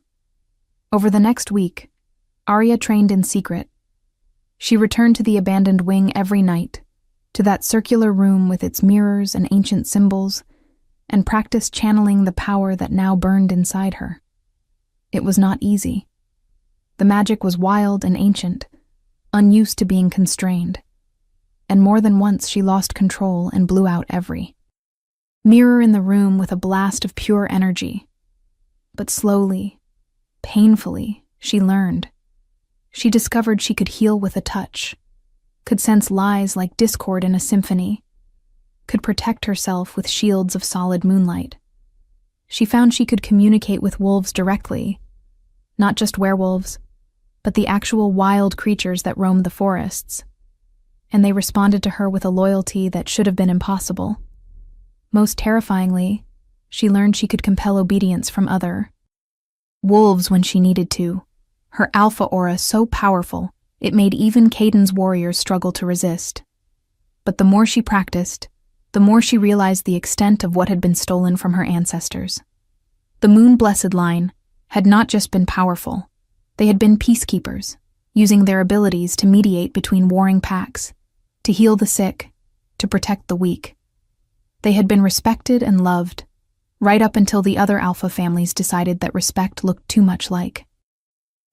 Over the next week, Arya trained in secret. She returned to the abandoned wing every night, to that circular room with its mirrors and ancient symbols, and practiced channeling the power that now burned inside her. It was not easy. The magic was wild and ancient, unused to being constrained. and more than once she lost control and blew out every mirror in the room with a blast of pure energy. But slowly, painfully, she learned. She discovered she could heal with a touch, could sense lies like discord in a symphony, could protect herself with shields of solid moonlight. She found she could communicate with wolves directly, not just werewolves, but the actual wild creatures that roamed the forests, and they responded to her with a loyalty that should have been impossible. Most terrifyingly, she learned she could compel obedience from other wolves when she needed to, her alpha aura so powerful it made even Caden's warriors struggle to resist. But the more she practiced, the more she realized the extent of what had been stolen from her ancestors. The Moon-Blessed line had not just been powerful, they had been peacekeepers, using their abilities to mediate between warring packs, to heal the sick, to protect the weak. They had been respected and loved, right up until the other alpha families decided that respect looked too much like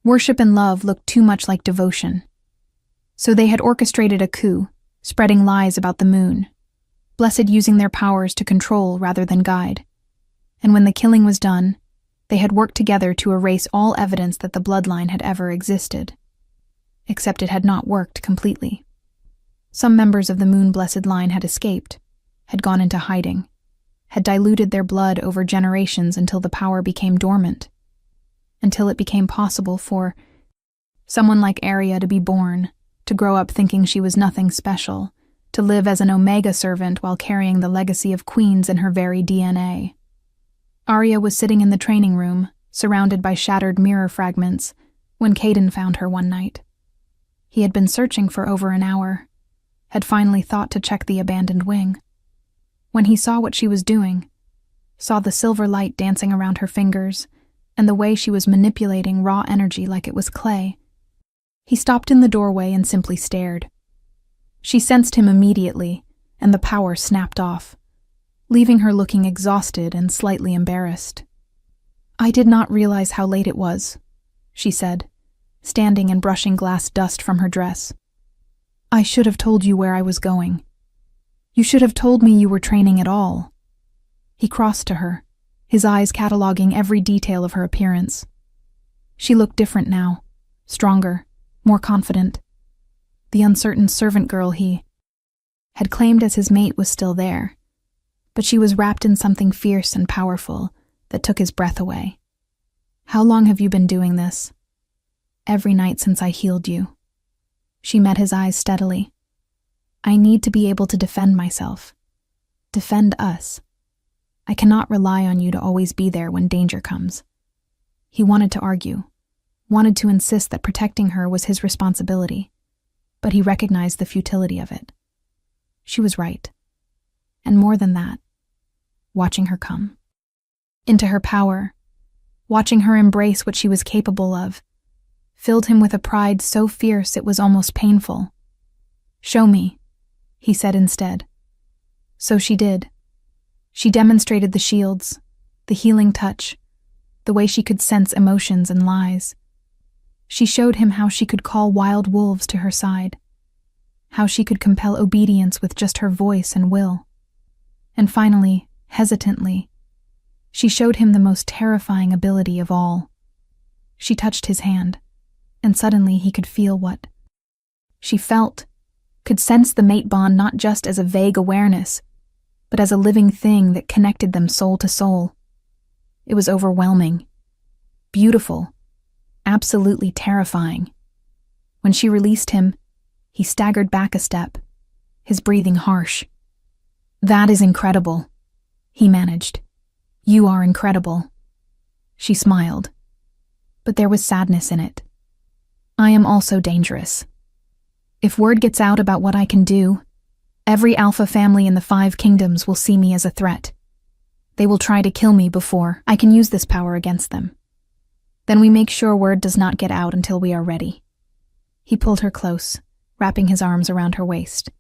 worship and love looked too much like devotion. So they had orchestrated a coup, spreading lies about the moon, Blessed using their powers to control rather than guide. And when the killing was done, they had worked together to erase all evidence that the bloodline had ever existed. Except it had not worked completely. Some members of the Moon-Blessed line had escaped, had gone into hiding, had diluted their blood over generations until the power became dormant, until it became possible for someone like Arya to be born, to grow up thinking she was nothing special, to live as an Omega servant while carrying the legacy of queens in her very DNA. Arya was sitting in the training room, surrounded by shattered mirror fragments, when Caden found her one night. He had been searching for over an hour, had finally thought to check the abandoned wing. When he saw what she was doing, saw the silver light dancing around her fingers, and the way she was manipulating raw energy like it was clay, he stopped in the doorway and simply stared. She sensed him immediately, and the power snapped off, leaving her looking exhausted and slightly embarrassed. "I did not realize how late it was," she said, standing and brushing glass dust from her dress. "I should have told you where I was going. You should have told me you were training at all." He crossed to her, his eyes cataloging every detail of her appearance. She looked different now, stronger, more confident. The uncertain servant girl he had claimed as his mate was still there, but she was wrapped in something fierce and powerful that took his breath away. "How long have you been doing this?" "Every night since I healed you." She met his eyes steadily. "I need to be able to defend myself. Defend us. I cannot rely on you to always be there when danger comes." He wanted to argue, wanted to insist that protecting her was his responsibility, but he recognized the futility of it. She was right. And more than that, watching her come into her power, watching her embrace what she was capable of, filled him with a pride so fierce it was almost painful. "Show me," he said instead. So she did. She demonstrated the shields, the healing touch, the way she could sense emotions and lies. She showed him how she could call wild wolves to her side, how she could compel obedience with just her voice and will. And finally, hesitantly, she showed him the most terrifying ability of all. She touched his hand, and suddenly he could feel what she felt, could sense the mate bond not just as a vague awareness, but as a living thing that connected them soul to soul. It was overwhelming, beautiful, absolutely terrifying. When she released him, he staggered back a step, his breathing harsh. "That is incredible," he managed. "You are incredible." She smiled, but there was sadness in it. "I am also dangerous. If word gets out about what I can do, every alpha family in the 5 kingdoms will see me as a threat. They will try to kill me before I can use this power against them. Then we make sure word does not get out until we are ready." He pulled her close, wrapping his arms around her waist.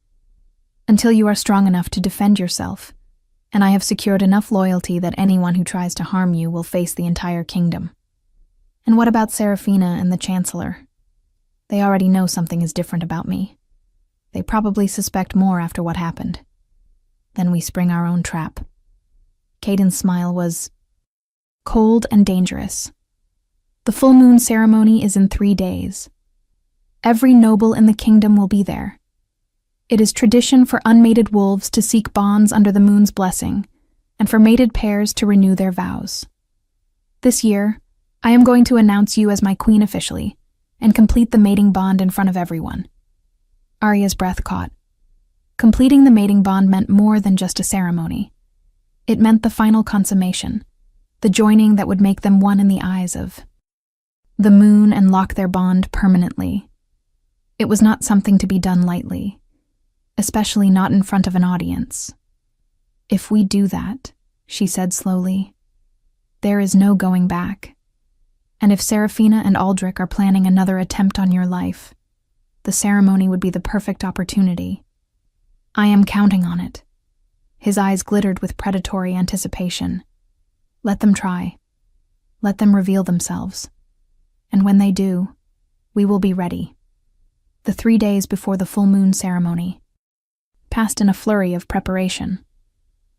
"Until you are strong enough to defend yourself, and I have secured enough loyalty that anyone who tries to harm you will face the entire kingdom. And what about Seraphina and the Chancellor? They already know something is different about me." They probably suspect more after what happened. Then we spring our own trap. Caden's smile was cold and dangerous. The full moon ceremony is in 3 days. Every noble in the kingdom will be there. It is tradition for unmated wolves to seek bonds under the moon's blessing, and for mated pairs to renew their vows. This year, I am going to announce you as my queen officially, and complete the mating bond in front of everyone. Arya's breath caught. Completing the mating bond meant more than just a ceremony. It meant the final consummation, the joining that would make them one in the eyes of the moon and lock their bond permanently. It was not something to be done lightly, especially not in front of an audience. If we do that, she said slowly, there is no going back. And if Serafina and Aldrich are planning another attempt on your life, the ceremony would be the perfect opportunity. I am counting on it. His eyes glittered with predatory anticipation. Let them try. Let them reveal themselves. And when they do, we will be ready. The 3 days before the full moon ceremony passed in a flurry of preparation.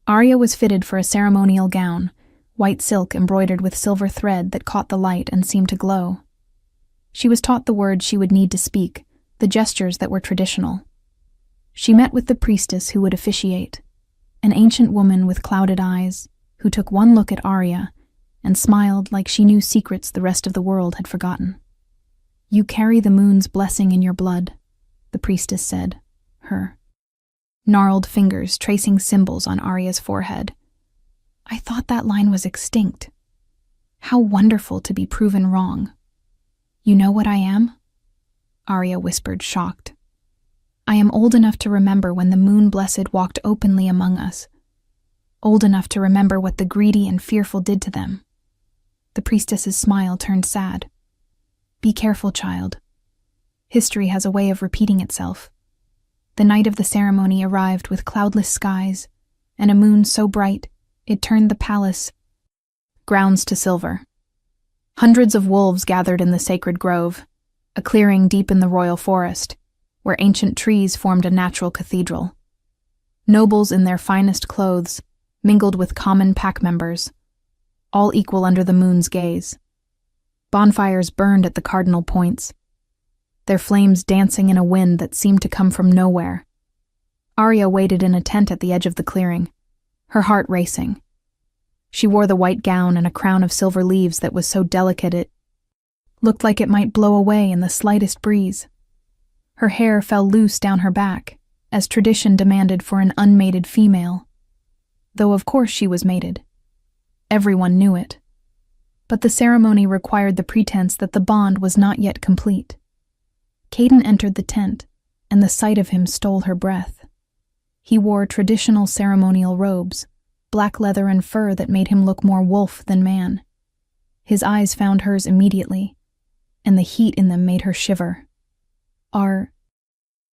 Arya was fitted for a ceremonial gown, white silk embroidered with silver thread that caught the light and seemed to glow. She was taught the words she would need to speak, the gestures that were traditional. She met with the priestess who would officiate, an ancient woman with clouded eyes, who took one look at Arya and smiled like she knew secrets the rest of the world had forgotten. You carry the moon's blessing in your blood, the priestess said, her gnarled fingers tracing symbols on Arya's forehead. I thought that line was extinct. How wonderful to be proven wrong. You know what I am? Arya whispered, shocked. I am old enough to remember when the moon blessed walked openly among us. Old enough to remember what the greedy and fearful did to them. The priestess's smile turned sad. Be careful, child. History has a way of repeating itself. The night of the ceremony arrived with cloudless skies and a moon so bright it turned the palace grounds to silver. Hundreds of wolves gathered in the sacred grove, a clearing deep in the royal forest, where ancient trees formed a natural cathedral. Nobles in their finest clothes mingled with common pack members, all equal under the moon's gaze. Bonfires burned at the cardinal points, their flames dancing in a wind that seemed to come from nowhere. Arya waited in a tent at the edge of the clearing, her heart racing. She wore the white gown and a crown of silver leaves that was so delicate it looked like it might blow away in the slightest breeze. Her hair fell loose down her back, as tradition demanded for an unmated female, though of course she was mated. Everyone knew it. But the ceremony required the pretense that the bond was not yet complete. Caden entered the tent, and the sight of him stole her breath. He wore traditional ceremonial robes, black leather and fur that made him look more wolf than man. His eyes found hers immediately, and the heat in them made her shiver. Are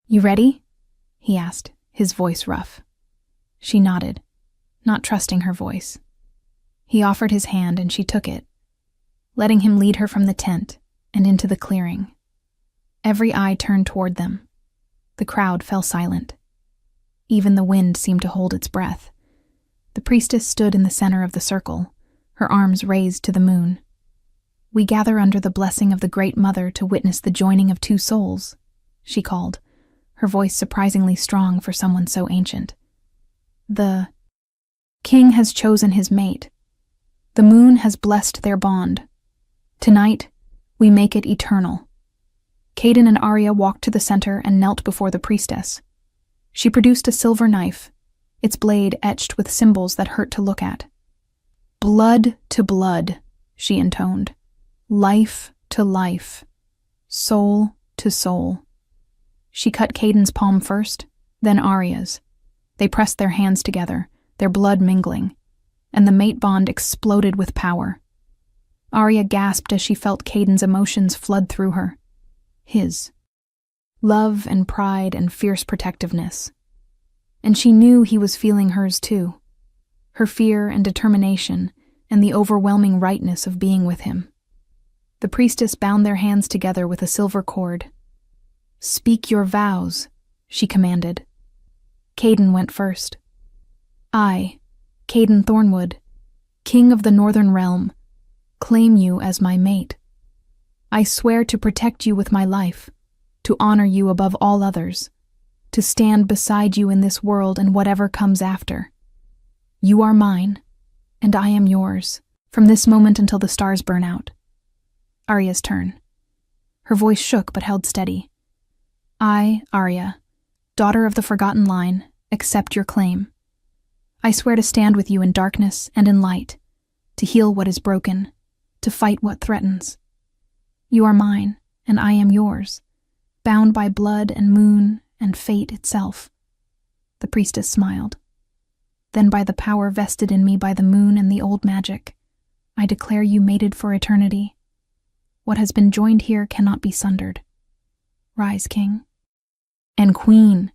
you ready? He asked, his voice rough. She nodded, not trusting her voice. He offered his hand and she took it, letting him lead her from the tent and into the clearing. Every eye turned toward them. The crowd fell silent. Even the wind seemed to hold its breath. The priestess stood in the center of the circle, her arms raised to the moon. We gather under the blessing of the Great Mother to witness the joining of 2 souls, she called, her voice surprisingly strong for someone so ancient. The king has chosen his mate. The moon has blessed their bond. Tonight, we make it eternal. Caden and Arya walked to the center and knelt before the priestess. She produced a silver knife, its blade etched with symbols that hurt to look at. Blood to blood, she intoned. Life to life. Soul to soul. She cut Caden's palm first, then Arya's. They pressed their hands together, their blood mingling, and the mate bond exploded with power. Arya gasped as she felt Caden's emotions flood through her. His. Love and pride and fierce protectiveness. And she knew he was feeling hers too. Her fear and determination and the overwhelming rightness of being with him. The priestess bound their hands together with a silver cord. Speak your vows, she commanded. Caden went first. I, Caden Thornwood, King of the Northern Realm, claim you as my mate. I swear to protect you with my life, to honor you above all others, to stand beside you in this world and whatever comes after. You are mine, and I am yours, from this moment until the stars burn out. Arya's turn. Her voice shook but held steady. I, Arya, daughter of the Forgotten Line, accept your claim. I swear to stand with you in darkness and in light, to heal what is broken, to fight what threatens. You are mine, and I am yours, bound by blood and moon and fate itself. The priestess smiled. Then by the power vested in me by the moon and the old magic, I declare you mated for eternity. What has been joined here cannot be sundered. Rise, king. And queen.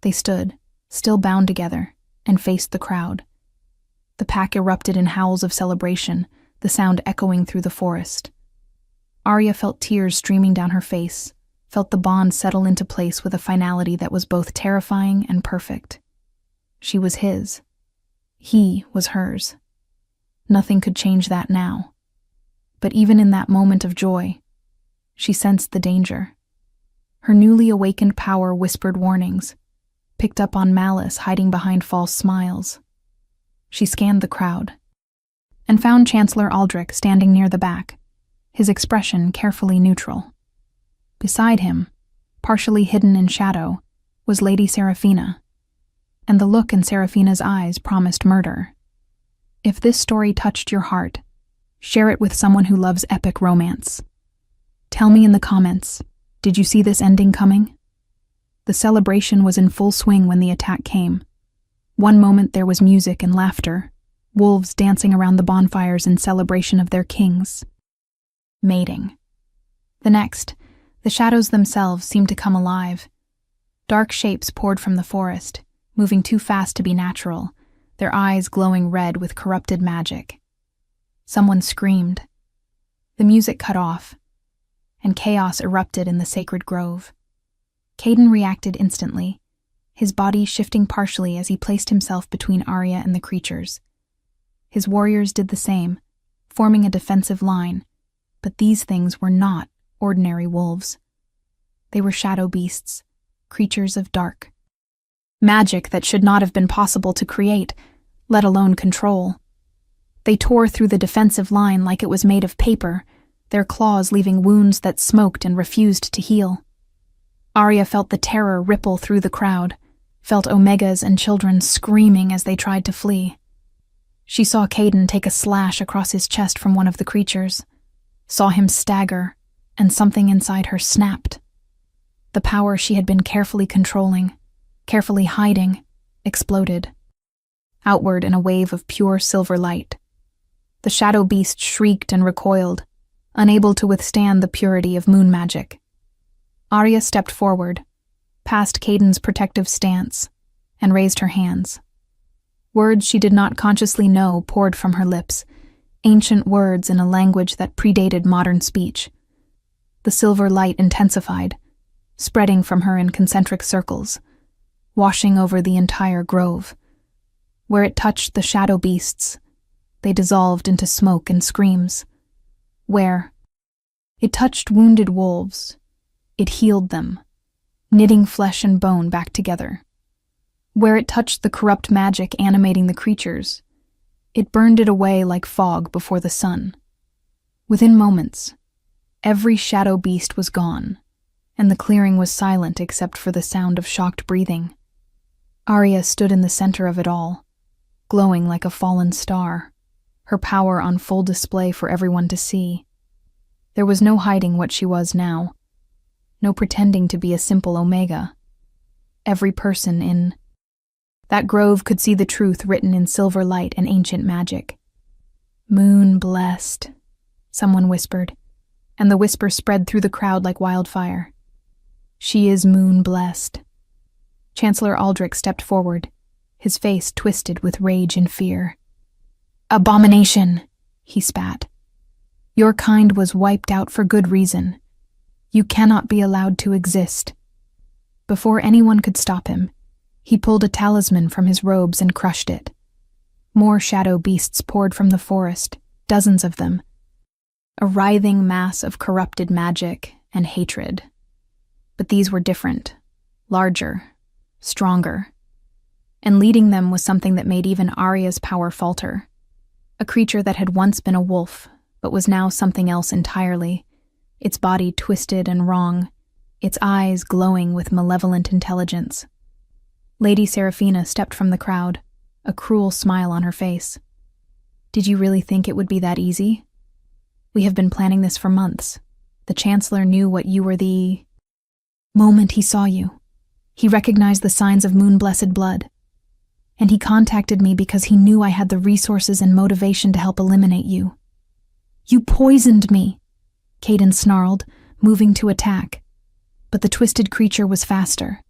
They stood, still bound together, and faced the crowd. The pack erupted in howls of celebration, the sound echoing through the forest. Arya felt tears streaming down her face, felt the bond settle into place with a finality that was both terrifying and perfect. She was his. He was hers. Nothing could change that now. But even in that moment of joy, she sensed the danger. Her newly awakened power whispered warnings, picked up on malice hiding behind false smiles. She scanned the crowd, and found Chancellor Aldrich standing near the back, his expression carefully neutral. Beside him, partially hidden in shadow, was Lady Seraphina, and the look in Seraphina's eyes promised murder. If this story touched your heart, share it with someone who loves epic romance. Tell me in the comments, did you see this ending coming? The celebration was in full swing when the attack came. One moment there was music and laughter, wolves dancing around the bonfires in celebration of their kings. Mating. The next, the shadows themselves seemed to come alive. Dark shapes poured from the forest, moving too fast to be natural, their eyes glowing red with corrupted magic. Someone screamed. The music cut off, and chaos erupted in the sacred grove. Caden reacted instantly, his body shifting partially as he placed himself between Arya and the creatures. His warriors did the same, forming a defensive line, but these things were not ordinary wolves. They were shadow beasts, creatures of dark. Magic that should not have been possible to create, let alone control. They tore through the defensive line like it was made of paper, their claws leaving wounds that smoked and refused to heal. Arya felt the terror ripple through the crowd, felt Omegas and children screaming as they tried to flee. She saw Caden take a slash across his chest from one of the creatures, saw him stagger, and something inside her snapped. The power she had been carefully controlling, carefully hiding, exploded. Outward in a wave of pure silver light. The shadow beast shrieked and recoiled, unable to withstand the purity of moon magic. Arya stepped forward, past Caden's protective stance, and raised her hands. Words she did not consciously know poured from her lips, ancient words in a language that predated modern speech. The silver light intensified, spreading from her in concentric circles, washing over the entire grove. Where it touched the shadow beasts, they dissolved into smoke and screams. Where it touched wounded wolves, it healed them, knitting flesh and bone back together. Where it touched the corrupt magic animating the creatures, it burned it away like fog before the sun. Within moments, every shadow beast was gone, and the clearing was silent except for the sound of shocked breathing. Arya stood in the center of it all, glowing like a fallen star, her power on full display for everyone to see. There was no hiding what she was now, no pretending to be a simple Omega. Every person in that grove could see the truth written in silver light and ancient magic. "Moon blessed," someone whispered, and the whisper spread through the crowd like wildfire. "She is moon blessed." Chancellor Aldrich stepped forward, his face twisted with rage and fear. "Abomination," he spat. "Your kind was wiped out for good reason. You cannot be allowed to exist." Before anyone could stop him, he pulled a talisman from his robes and crushed it. More shadow beasts poured from the forest, dozens of them, a writhing mass of corrupted magic and hatred. But these were different, larger, stronger, and leading them was something that made even Arya's power falter. A creature that had once been a wolf, but was now something else entirely, its body twisted and wrong, its eyes glowing with malevolent intelligence. Lady Seraphina stepped from the crowd, a cruel smile on her face. "Did you really think it would be that easy? We have been planning this for months. The Chancellor knew what you were the moment he saw you. He recognized the signs of moon-blessed blood. And he contacted me because he knew I had the resources and motivation to help eliminate you." "You poisoned me," Caden snarled, moving to attack. But the twisted creature was faster.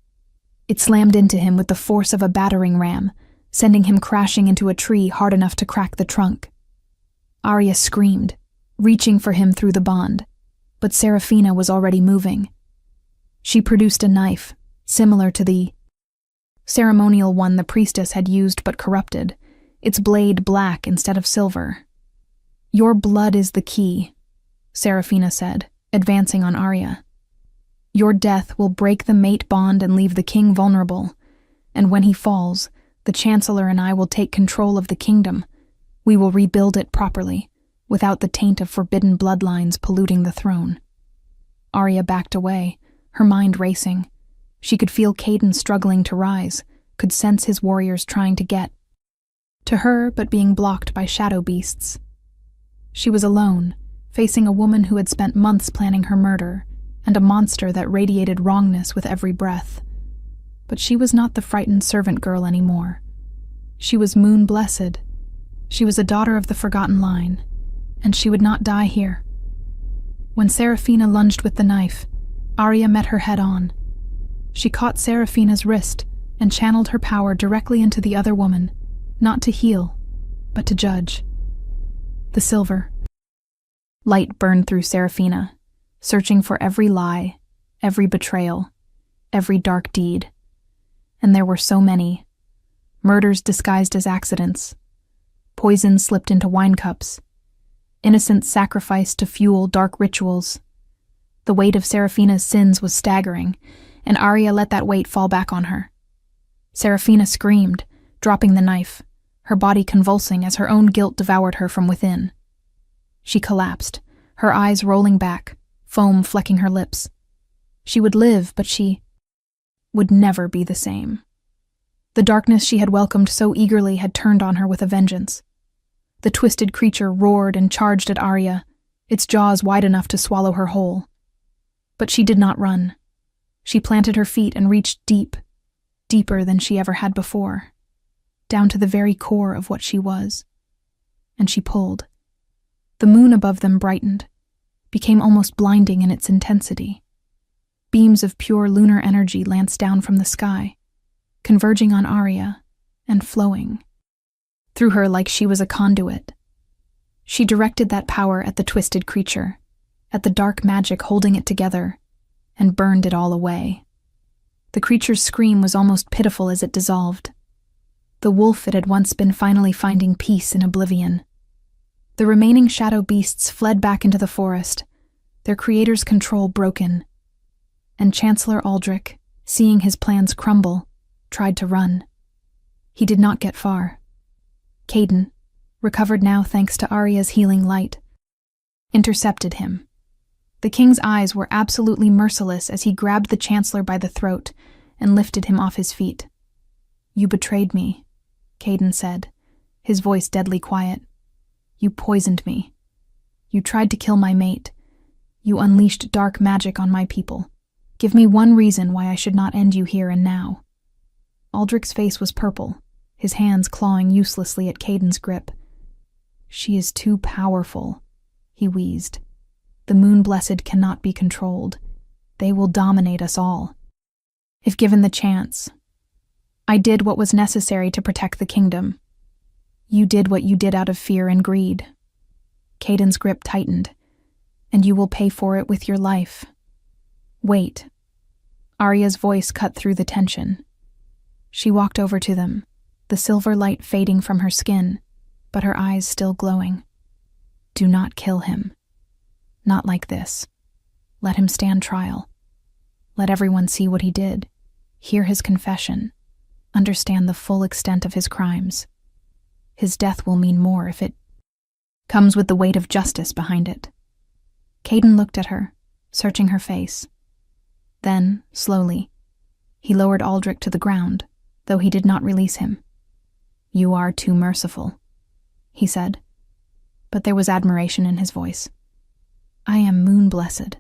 It slammed into him with the force of a battering ram, sending him crashing into a tree hard enough to crack the trunk. Arya screamed, reaching for him through the bond, but Seraphina was already moving. She produced a knife, similar to the ceremonial one the priestess had used but corrupted, its blade black instead of silver. "Your blood is the key," Seraphina said, advancing on Arya. "Your death will break the mate bond and leave the king vulnerable, and when he falls, the Chancellor and I will take control of the kingdom. We will rebuild it properly, without the taint of forbidden bloodlines polluting the throne." Arya backed away, her mind racing. She could feel Caden struggling to rise, could sense his warriors trying to get to her but being blocked by shadow beasts. She was alone, facing a woman who had spent months planning her murder, and a monster that radiated wrongness with every breath. But she was not the frightened servant girl anymore. She was moon-blessed. She was a daughter of the forgotten line, and she would not die here. When Seraphina lunged with the knife, Arya met her head-on. She caught Seraphina's wrist and channeled her power directly into the other woman, not to heal, but to judge. The silver light burned through Seraphina, searching for every lie, every betrayal, every dark deed. And there were so many. Murders disguised as accidents. Poison slipped into wine cups. Innocents sacrificed to fuel dark rituals. The weight of Seraphina's sins was staggering, and Arya let that weight fall back on her. Seraphina screamed, dropping the knife, her body convulsing as her own guilt devoured her from within. She collapsed, her eyes rolling back, foam flecking her lips. She would live, but she would never be the same. The darkness she had welcomed so eagerly had turned on her with a vengeance. The twisted creature roared and charged at Arya, its jaws wide enough to swallow her whole. But she did not run. She planted her feet and reached deep, deeper than she ever had before, down to the very core of what she was. And she pulled. The moon above them brightened, became almost blinding in its intensity. Beams of pure lunar energy lanced down from the sky, converging on Arya and flowing through her like she was a conduit. She directed that power at the twisted creature, at the dark magic holding it together, and burned it all away. The creature's scream was almost pitiful as it dissolved. The wolf it had once been finally finding peace in oblivion. The remaining shadow beasts fled back into the forest, their creator's control broken. And Chancellor Aldrich, seeing his plans crumble, tried to run. He did not get far. Caden, recovered now thanks to Arya's healing light, intercepted him. The king's eyes were absolutely merciless as he grabbed the Chancellor by the throat and lifted him off his feet. "You betrayed me," Caden said, his voice deadly quiet. "You poisoned me. You tried to kill my mate. You unleashed dark magic on my people. Give me one reason why I should not end you here and now." Aldrich's face was purple, his hands clawing uselessly at Caden's grip. "She is too powerful," he wheezed. "The Moon-Blessed cannot be controlled. They will dominate us all. If given the chance. I did what was necessary to protect the kingdom. You did what you did out of fear and greed." Caden's grip tightened. "And you will pay for it with your life. Wait." Arya's voice cut through the tension. She walked over to them, the silver light fading from her skin, but her eyes still glowing. Do not kill him. Not like this. Let him stand trial. Let everyone see what he did, hear his confession, understand the full extent of his crimes. His death will mean more if it comes with the weight of justice behind it. Caden looked at her, searching her face. Then, slowly, he lowered Aldrich to the ground, though he did not release him. You are too merciful, he said, but there was admiration in his voice. I am moon-blessed,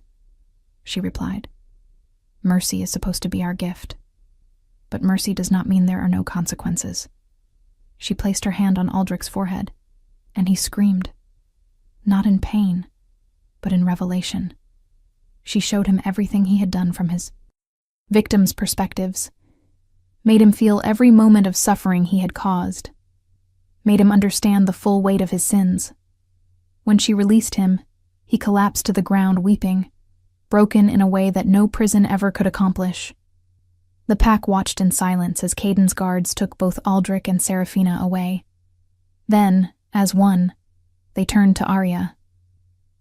she replied. Mercy is supposed to be our gift, but mercy does not mean there are no consequences. She placed her hand on Aldrich's forehead, and he screamed, not in pain, but in revelation. She showed him everything he had done from his victims' perspectives, made him feel every moment of suffering he had caused, made him understand the full weight of his sins. When she released him, he collapsed to the ground weeping, broken in a way that no prison ever could accomplish. The pack watched in silence as Caden's guards took both Aldrich and Seraphina away. Then, as one, they turned to Arya.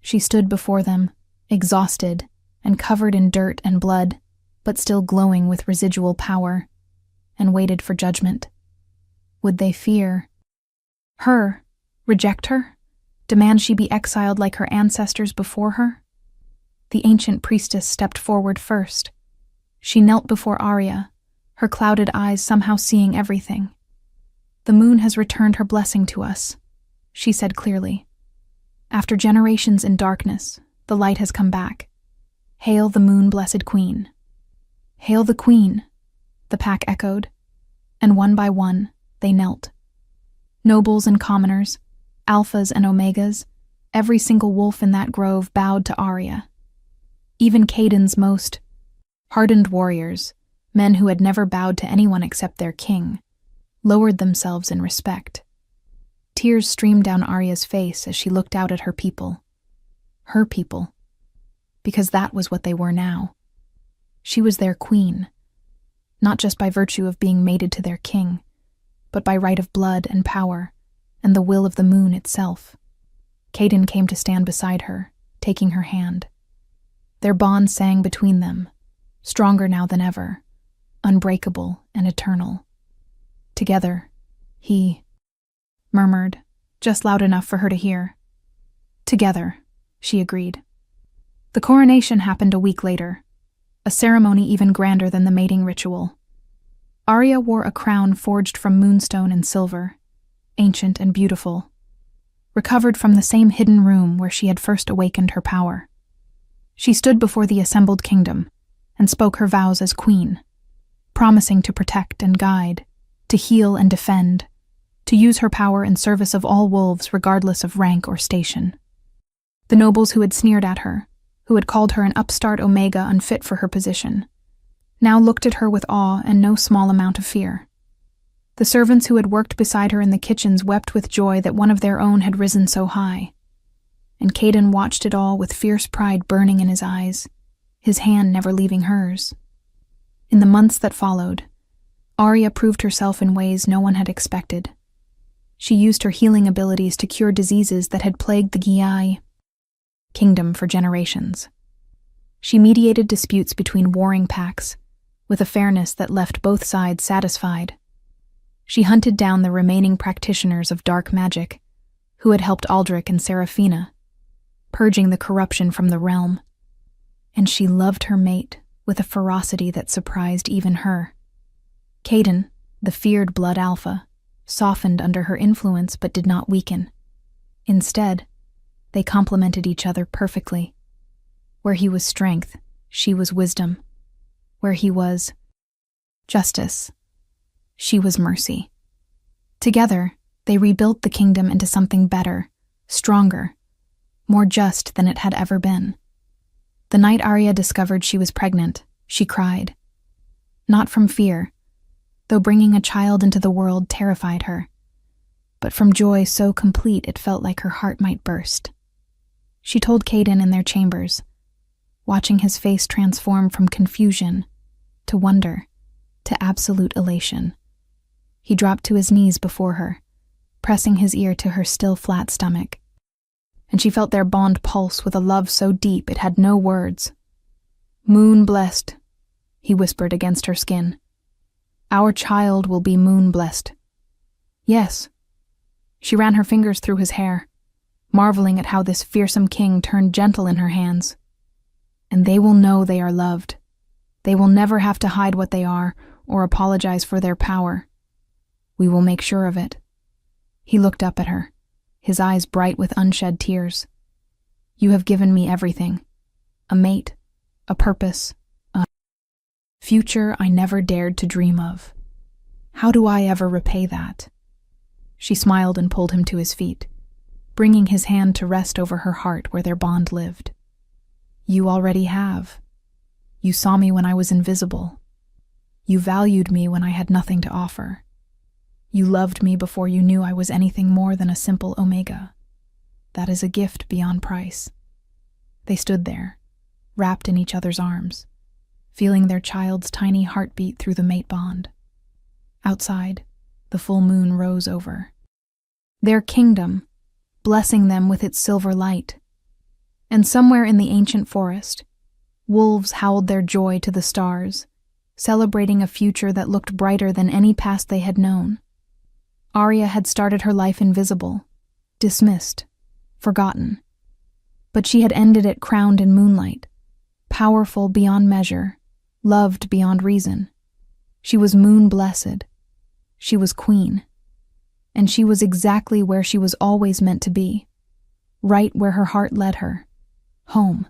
She stood before them, exhausted and covered in dirt and blood, but still glowing with residual power, and waited for judgment. Would they fear her, reject her, demand she be exiled like her ancestors before her? The ancient priestess stepped forward first. She knelt before Arya, her clouded eyes somehow seeing everything. The moon has returned her blessing to us, she said clearly. After generations in darkness, the light has come back. Hail the moon-blessed queen. Hail the queen, the pack echoed, and one by one they knelt. Nobles and commoners, alphas and omegas, every single wolf in that grove bowed to Arya. Even Caden's most hardened warriors, men who had never bowed to anyone except their king, lowered themselves in respect. Tears streamed down Arya's face as she looked out at her people. Her people. Because that was what they were now. She was their queen, not just by virtue of being mated to their king, but by right of blood and power, and the will of the moon itself. Caden came to stand beside her, taking her hand. Their bond sang between them, stronger now than ever, unbreakable and eternal. Together, he murmured, just loud enough for her to hear. Together, she agreed. The coronation happened a week later, a ceremony even grander than the mating ritual. Arya wore a crown forged from moonstone and silver, ancient and beautiful, recovered from the same hidden room where she had first awakened her power. She stood before the assembled kingdom and spoke her vows as queen, promising to protect and guide, to heal and defend, to use her power in service of all wolves regardless of rank or station. The nobles who had sneered at her, who had called her an upstart omega unfit for her position, now looked at her with awe and no small amount of fear. The servants who had worked beside her in the kitchens wept with joy that one of their own had risen so high. And Caden watched it all with fierce pride burning in his eyes, his hand never leaving hers. In the months that followed, Arya proved herself in ways no one had expected. She used her healing abilities to cure diseases that had plagued the Giai kingdom for generations. She mediated disputes between warring packs, with a fairness that left both sides satisfied. She hunted down the remaining practitioners of dark magic, who had helped Aldrich and Seraphina, purging the corruption from the realm. And she loved her mate with a ferocity that surprised even her. Caden, the feared blood alpha, softened under her influence but did not weaken. Instead, they complemented each other perfectly. Where he was strength, she was wisdom. Where he was justice, she was mercy. Together, they rebuilt the kingdom into something better, stronger, more just than it had ever been. The night Arya discovered she was pregnant, she cried. Not from fear, though bringing a child into the world terrified her, but from joy so complete it felt like her heart might burst. She told Caden in their chambers, watching his face transform from confusion to wonder, to absolute elation. He dropped to his knees before her, pressing his ear to her still flat stomach. And she felt their bond pulse with a love so deep it had no words. "Moon-blessed," he whispered against her skin. "Our child will be moon-blessed." "Yes." She ran her fingers through his hair, marveling at how this fearsome king turned gentle in her hands. "And they will know they are loved. They will never have to hide what they are or apologize for their power. We will make sure of it." He looked up at her, his eyes bright with unshed tears. "You have given me everything. A mate, a purpose, a future I never dared to dream of. How do I ever repay that?" She smiled and pulled him to his feet, bringing his hand to rest over her heart where their bond lived. "You already have. You saw me when I was invisible. You valued me when I had nothing to offer. You loved me before you knew I was anything more than a simple omega. That is a gift beyond price." They stood there, wrapped in each other's arms, feeling their child's tiny heartbeat through the mate bond. Outside, the full moon rose over their kingdom, blessing them with its silver light. And somewhere in the ancient forest, wolves howled their joy to the stars, celebrating a future that looked brighter than any past they had known. Arya had started her life invisible, dismissed, forgotten. But she had ended it crowned in moonlight, powerful beyond measure, loved beyond reason. She was moon-blessed. She was queen. And she was exactly where she was always meant to be, right where her heart led her, home.